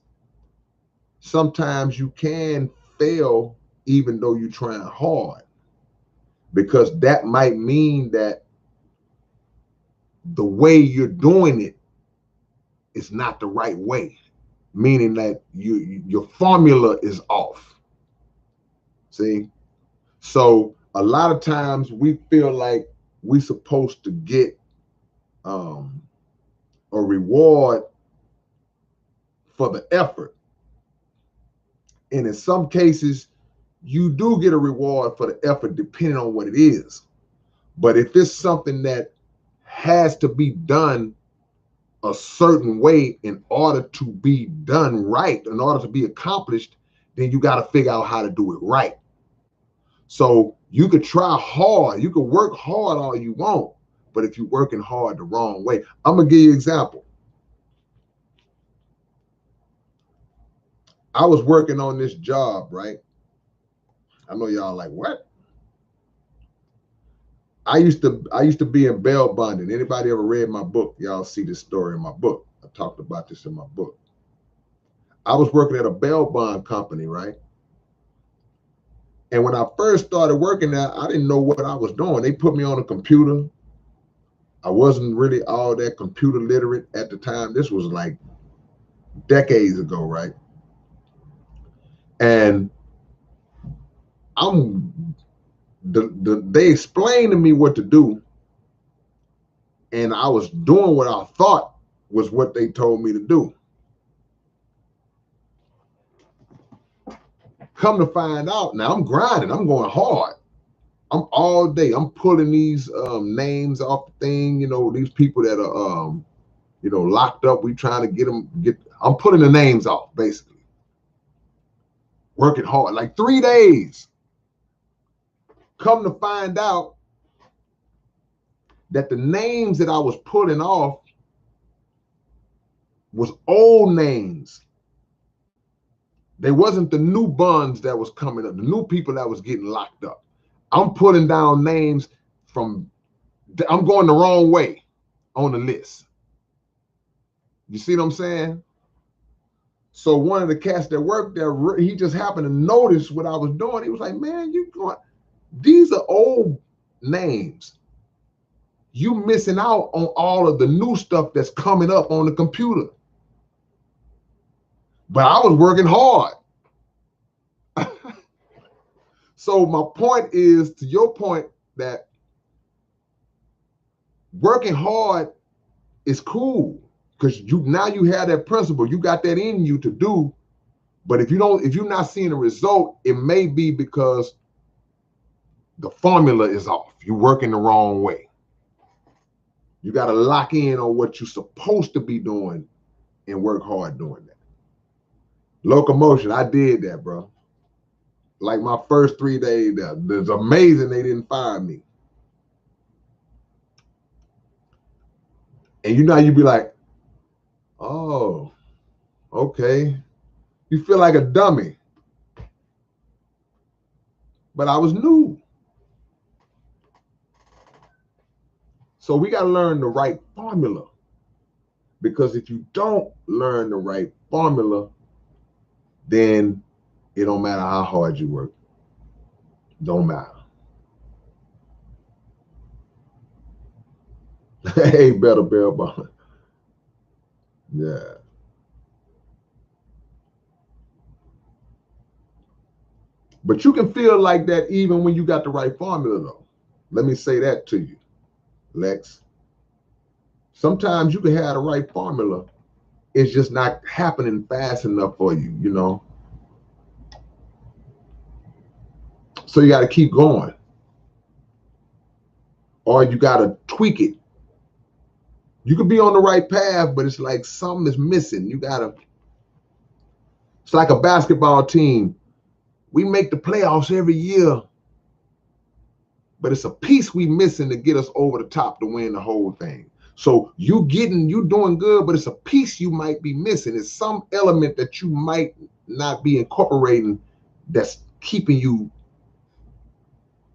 Sometimes you can fail even though you're trying hard, because that might mean that the way you're doing it is not the right way, meaning that your formula is off. See? So a lot of times we feel like we're supposed to get a reward for the effort. And in some cases, you do get a reward for the effort depending on what it is. But if it's something that has to be done a certain way in order to be done right, in order to be accomplished, then you got to figure out how to do it right. So you could try hard, you could work hard all you want, but if you're working hard the wrong way, I'm gonna give you an example. I was working on this job, right? I know y'all like, what? I used to be in bail bonding. Anybody ever read my book? Y'all see this story in my book. I talked about this in my book. I was working at a bail bond company, right? And when I first started working there, I didn't know what I was doing. They put me on a computer. I wasn't really all that computer literate at the time. This was like decades ago, right? And they explained to me what to do, and I was doing what I thought was what they told me to do. Come to find out, now I'm grinding, I'm going hard. I'm all day, I'm pulling these names off the thing, these people that are locked up. We trying to I'm pulling the names off, basically. Working hard, like 3 days. Come to find out that the names that I was pulling off was old names. They wasn't the new buns that was coming up, the new people that was getting locked up. I'm putting down names I'm going the wrong way on the list. You see what I'm saying? So one of the cats that worked there, he just happened to notice what I was doing. He was like, man, these are old names. You missing out on all of the new stuff that's coming up on the computer. But I was working hard. So my point is, to your point, that working hard is cool, because now you have that principle. You got that in you to do. But if you're not seeing a result, it may be because the formula is off. You're working the wrong way. You got to lock in on what you're supposed to be doing and work hard doing that. Locomotion, I did that, bro. Like my first 3 days there. It's amazing they didn't fire me. And you'd be like, oh, okay. You feel like a dummy. But I was new. So we got to learn the right formula. Because if you don't learn the right formula, then it don't matter how hard you work. Don't matter. Hey, better Bill Bond. Yeah. But you can feel like that even when you got the right formula, though. Let me say that to you, Lex. Sometimes you can have the right formula. It's just not happening fast enough for you, So you got to keep going. Or you got to tweak it. You could be on the right path, but it's like something is missing. You got to It's like a basketball team. We make the playoffs every year, but it's a piece we missing to get us over the top to win the whole thing. So you doing good, but it's a piece you might be missing. It's some element that you might not be incorporating that's keeping you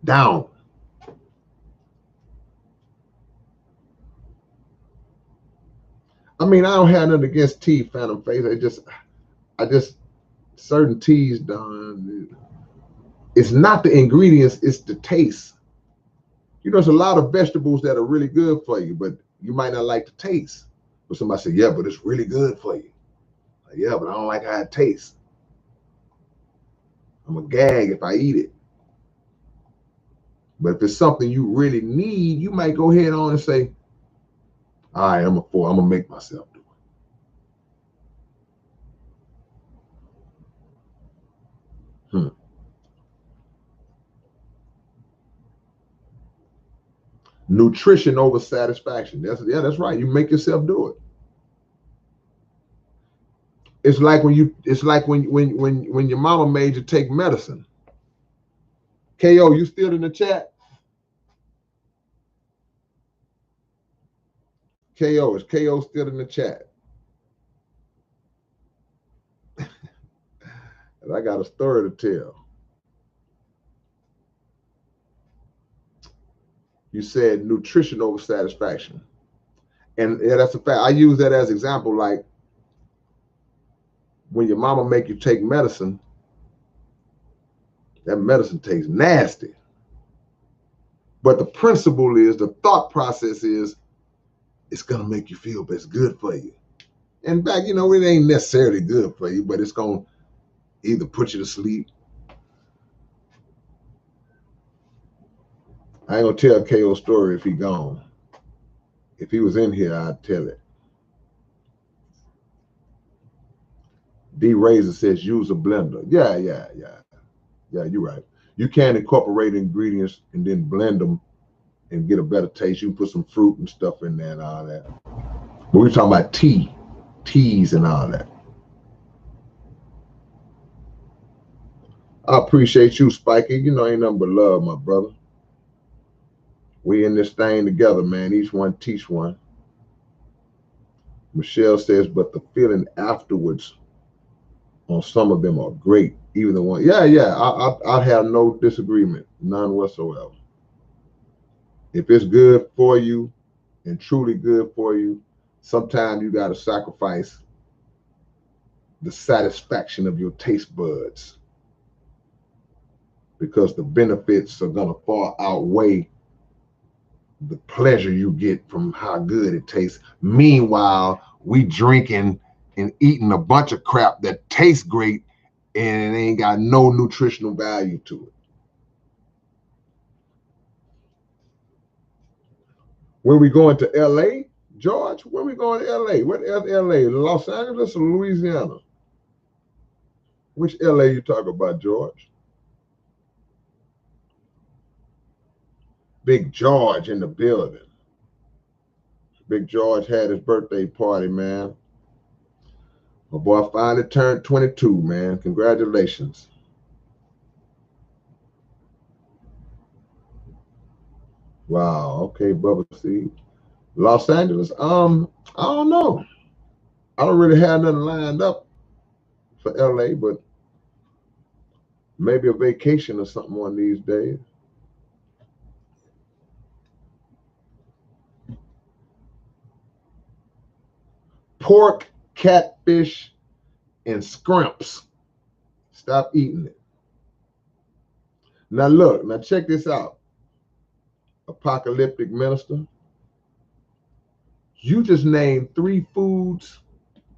down. I mean, I don't have nothing against tea, Phantom Face. I just certain teas done. It's not the ingredients, it's the taste. You know, there's a lot of vegetables that are really good for you, but you might not like the taste. But somebody say, yeah, but it's really good for you. Like, yeah, but I don't like how it tastes. I'm a gag if I eat it. But if it's something you really need, you might go ahead on and say, all right, I'm gonna make myself do it. Nutrition over satisfaction. That's right. You make yourself do it. It's like when your mama made you take medicine. KO, you still in the chat? KO, is KO still in the chat? And I got a story to tell. You said nutrition over satisfaction. And yeah, that's a fact. I use that as example, like when your mama make you take medicine, that medicine tastes nasty. But the principle is, the thought process is, it's gonna make you feel, but it's good for you. In fact, it ain't necessarily good for you, but it's gonna either put you to sleep. I ain't gonna tell KO's story if he gone. If he was in here, I'd tell it. D Razor says use a blender. Yeah, you're right. You can incorporate ingredients and then blend them and get a better taste. You can put some fruit and stuff in there and all that. But we're talking about teas and all that. I appreciate you, Spiky. Ain't nothing but love, my brother. We in this thing together, man. Each one teach one. Michelle says, but the feeling afterwards on some of them are great. Even the one, I have no disagreement, none whatsoever. If it's good for you and truly good for you, sometimes you got to sacrifice the satisfaction of your taste buds, because the benefits are going to far outweigh the pleasure you get from how good it tastes. Meanwhile, we drinking and eating a bunch of crap that tastes great and it ain't got no nutritional value to it. When we going to LA, George? When we going to LA? What LA? Los Angeles or Louisiana? Which LA you talk about, George? Big George in the building. Big George had his birthday party, man. My boy finally turned 22, man. Congratulations. Wow. Okay, Bubba C. Los Angeles. I don't know. I don't really have nothing lined up for LA, but maybe a vacation or something one of these days. Pork, catfish, and scrimps. Stop eating it. Now look, check this out. Apocalyptic minister. You just named 3 foods,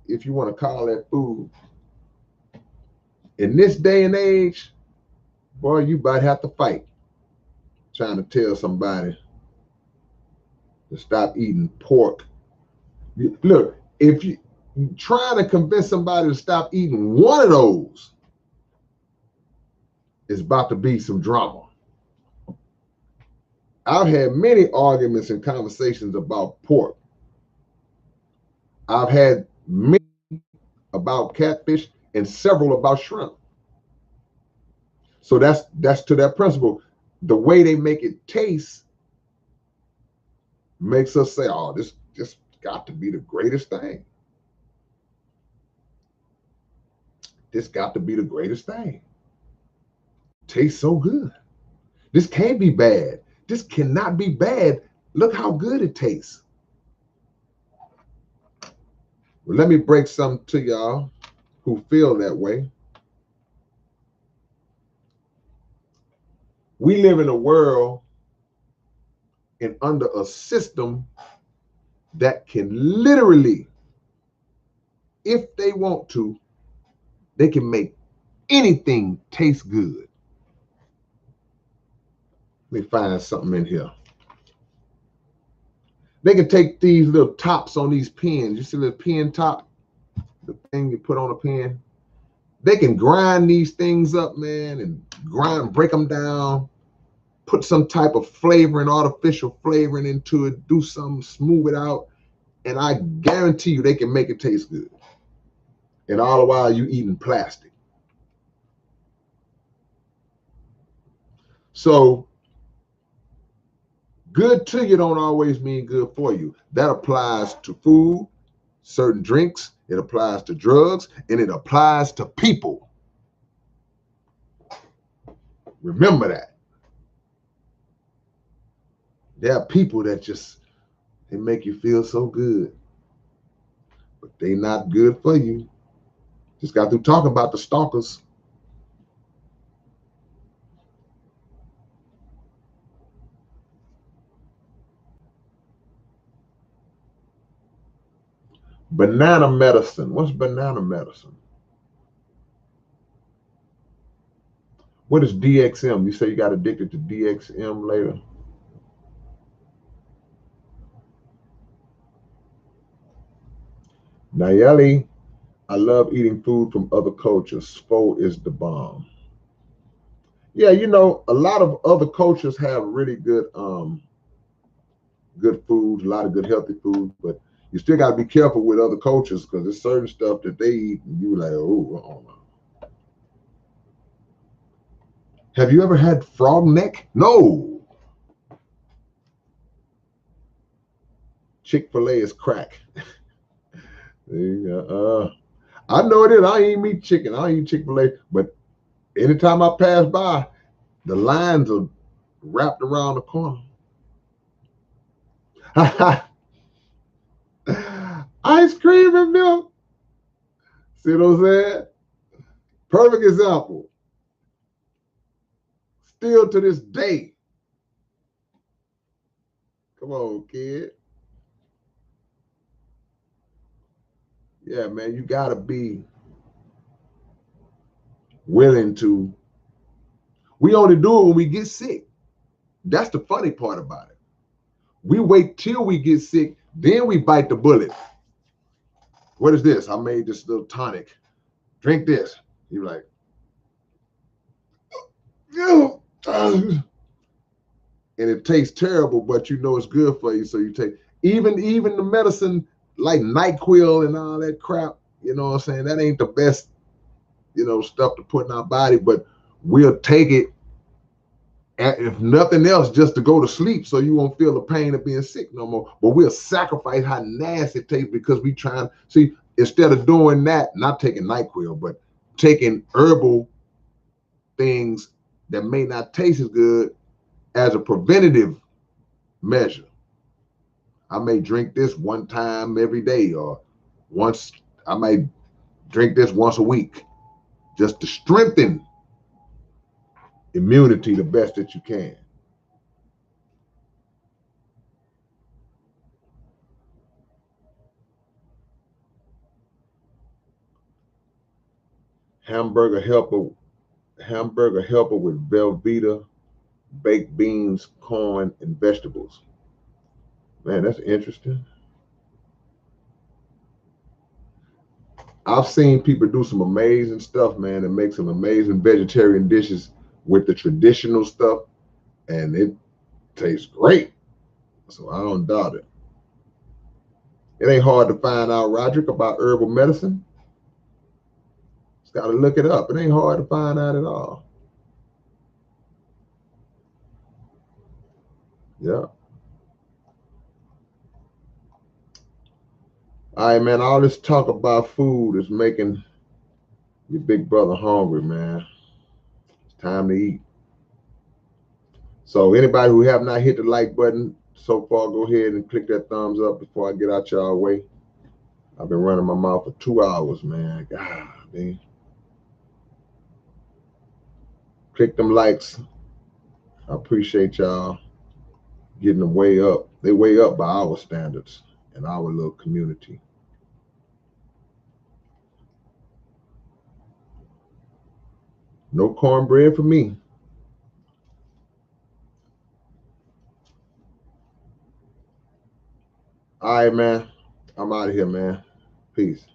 if you want to call that food. In this day and age, boy, you about to have to fight trying to tell somebody to stop eating pork. Look, if you trying to convince somebody to stop eating one of those, it's about to be some drama. I've had many arguments and conversations about pork. I've had many about catfish, and several about shrimp. So that's to that principle. The way they make it taste makes us say, oh, this just got to be the greatest thing. This got to be the greatest thing. Tastes so good. This can't be bad. This cannot be bad. Look how good it tastes. Well, let me break something to y'all who feel that way. We live in a world and under a system that can literally, if they want to, they can make anything taste good. Let me find something in here. They can take these little tops on these pens. You see the pen top? The thing you put on a pen? They can grind these things up, man, and break them down, put some type of flavoring, artificial flavoring into it, do something, smooth it out, and I guarantee you they can make it taste good. And all the while you eating plastic. So good to you don't always mean good for you. That applies to food, certain drinks, it applies to drugs, and it applies to people. Remember that. There are people that just, they make you feel so good, but they not good for you. Just got through talking about the stalkers. Banana medicine. What's banana medicine? What is DXM? You say you got addicted to DXM later? Nayeli, I love eating food from other cultures. Pho is the bomb. Yeah, you know, a lot of other cultures have really good food, a lot of good healthy food, but you still got to be careful with other cultures because there's certain stuff that they eat and you like, oh no. Have you ever had frog neck? No. Chick-fil-A is crack. I know it is. I ain't eat chicken. I ain't eat Chick-fil-A, but anytime I pass by, the lines are wrapped around the corner. Ice cream and milk. See what I'm saying? Perfect example. Still to this day. Come on, kid. Yeah, man, you gotta be willing to. We only do it when we get sick. That's the funny part about it. We wait till we get sick, then we bite the bullet. What is this? I made this little tonic. Drink this. You're like, ew. And it tastes terrible, but you know it's good for you, so you take even the medicine like NyQuil and all that crap. You know what I'm saying? That ain't the best, stuff to put in our body, but we'll take it, if nothing else, just to go to sleep, so you won't feel the pain of being sick no more. But we'll sacrifice how nasty it tastes because we try and see, instead of doing that, not taking NyQuil, but taking herbal things that may not taste as good as a preventative measure. I may drink this one time every day, or I might drink this once a week, just to strengthen immunity the best that you can. Hamburger helper with Velveeta, baked beans, corn, and vegetables. Man, that's interesting. I've seen people do some amazing stuff, man, and make some amazing vegetarian dishes with the traditional stuff, and it tastes great. So I don't doubt it. It ain't hard to find out, Roderick, about herbal medicine. It's Got to look it up. It ain't hard to find out at all. Yeah. All right, man. All this talk about food is making your big brother hungry, man. It's time to eat. So anybody who have not hit the like button so far, go ahead and click that thumbs up before I get out y'all way. I've been running my mouth for 2 hours, man. God, man. Click them likes. I appreciate y'all getting them way up. They way up by our standards in our little community. No cornbread for me. All right, man. I'm out of here, man. Peace.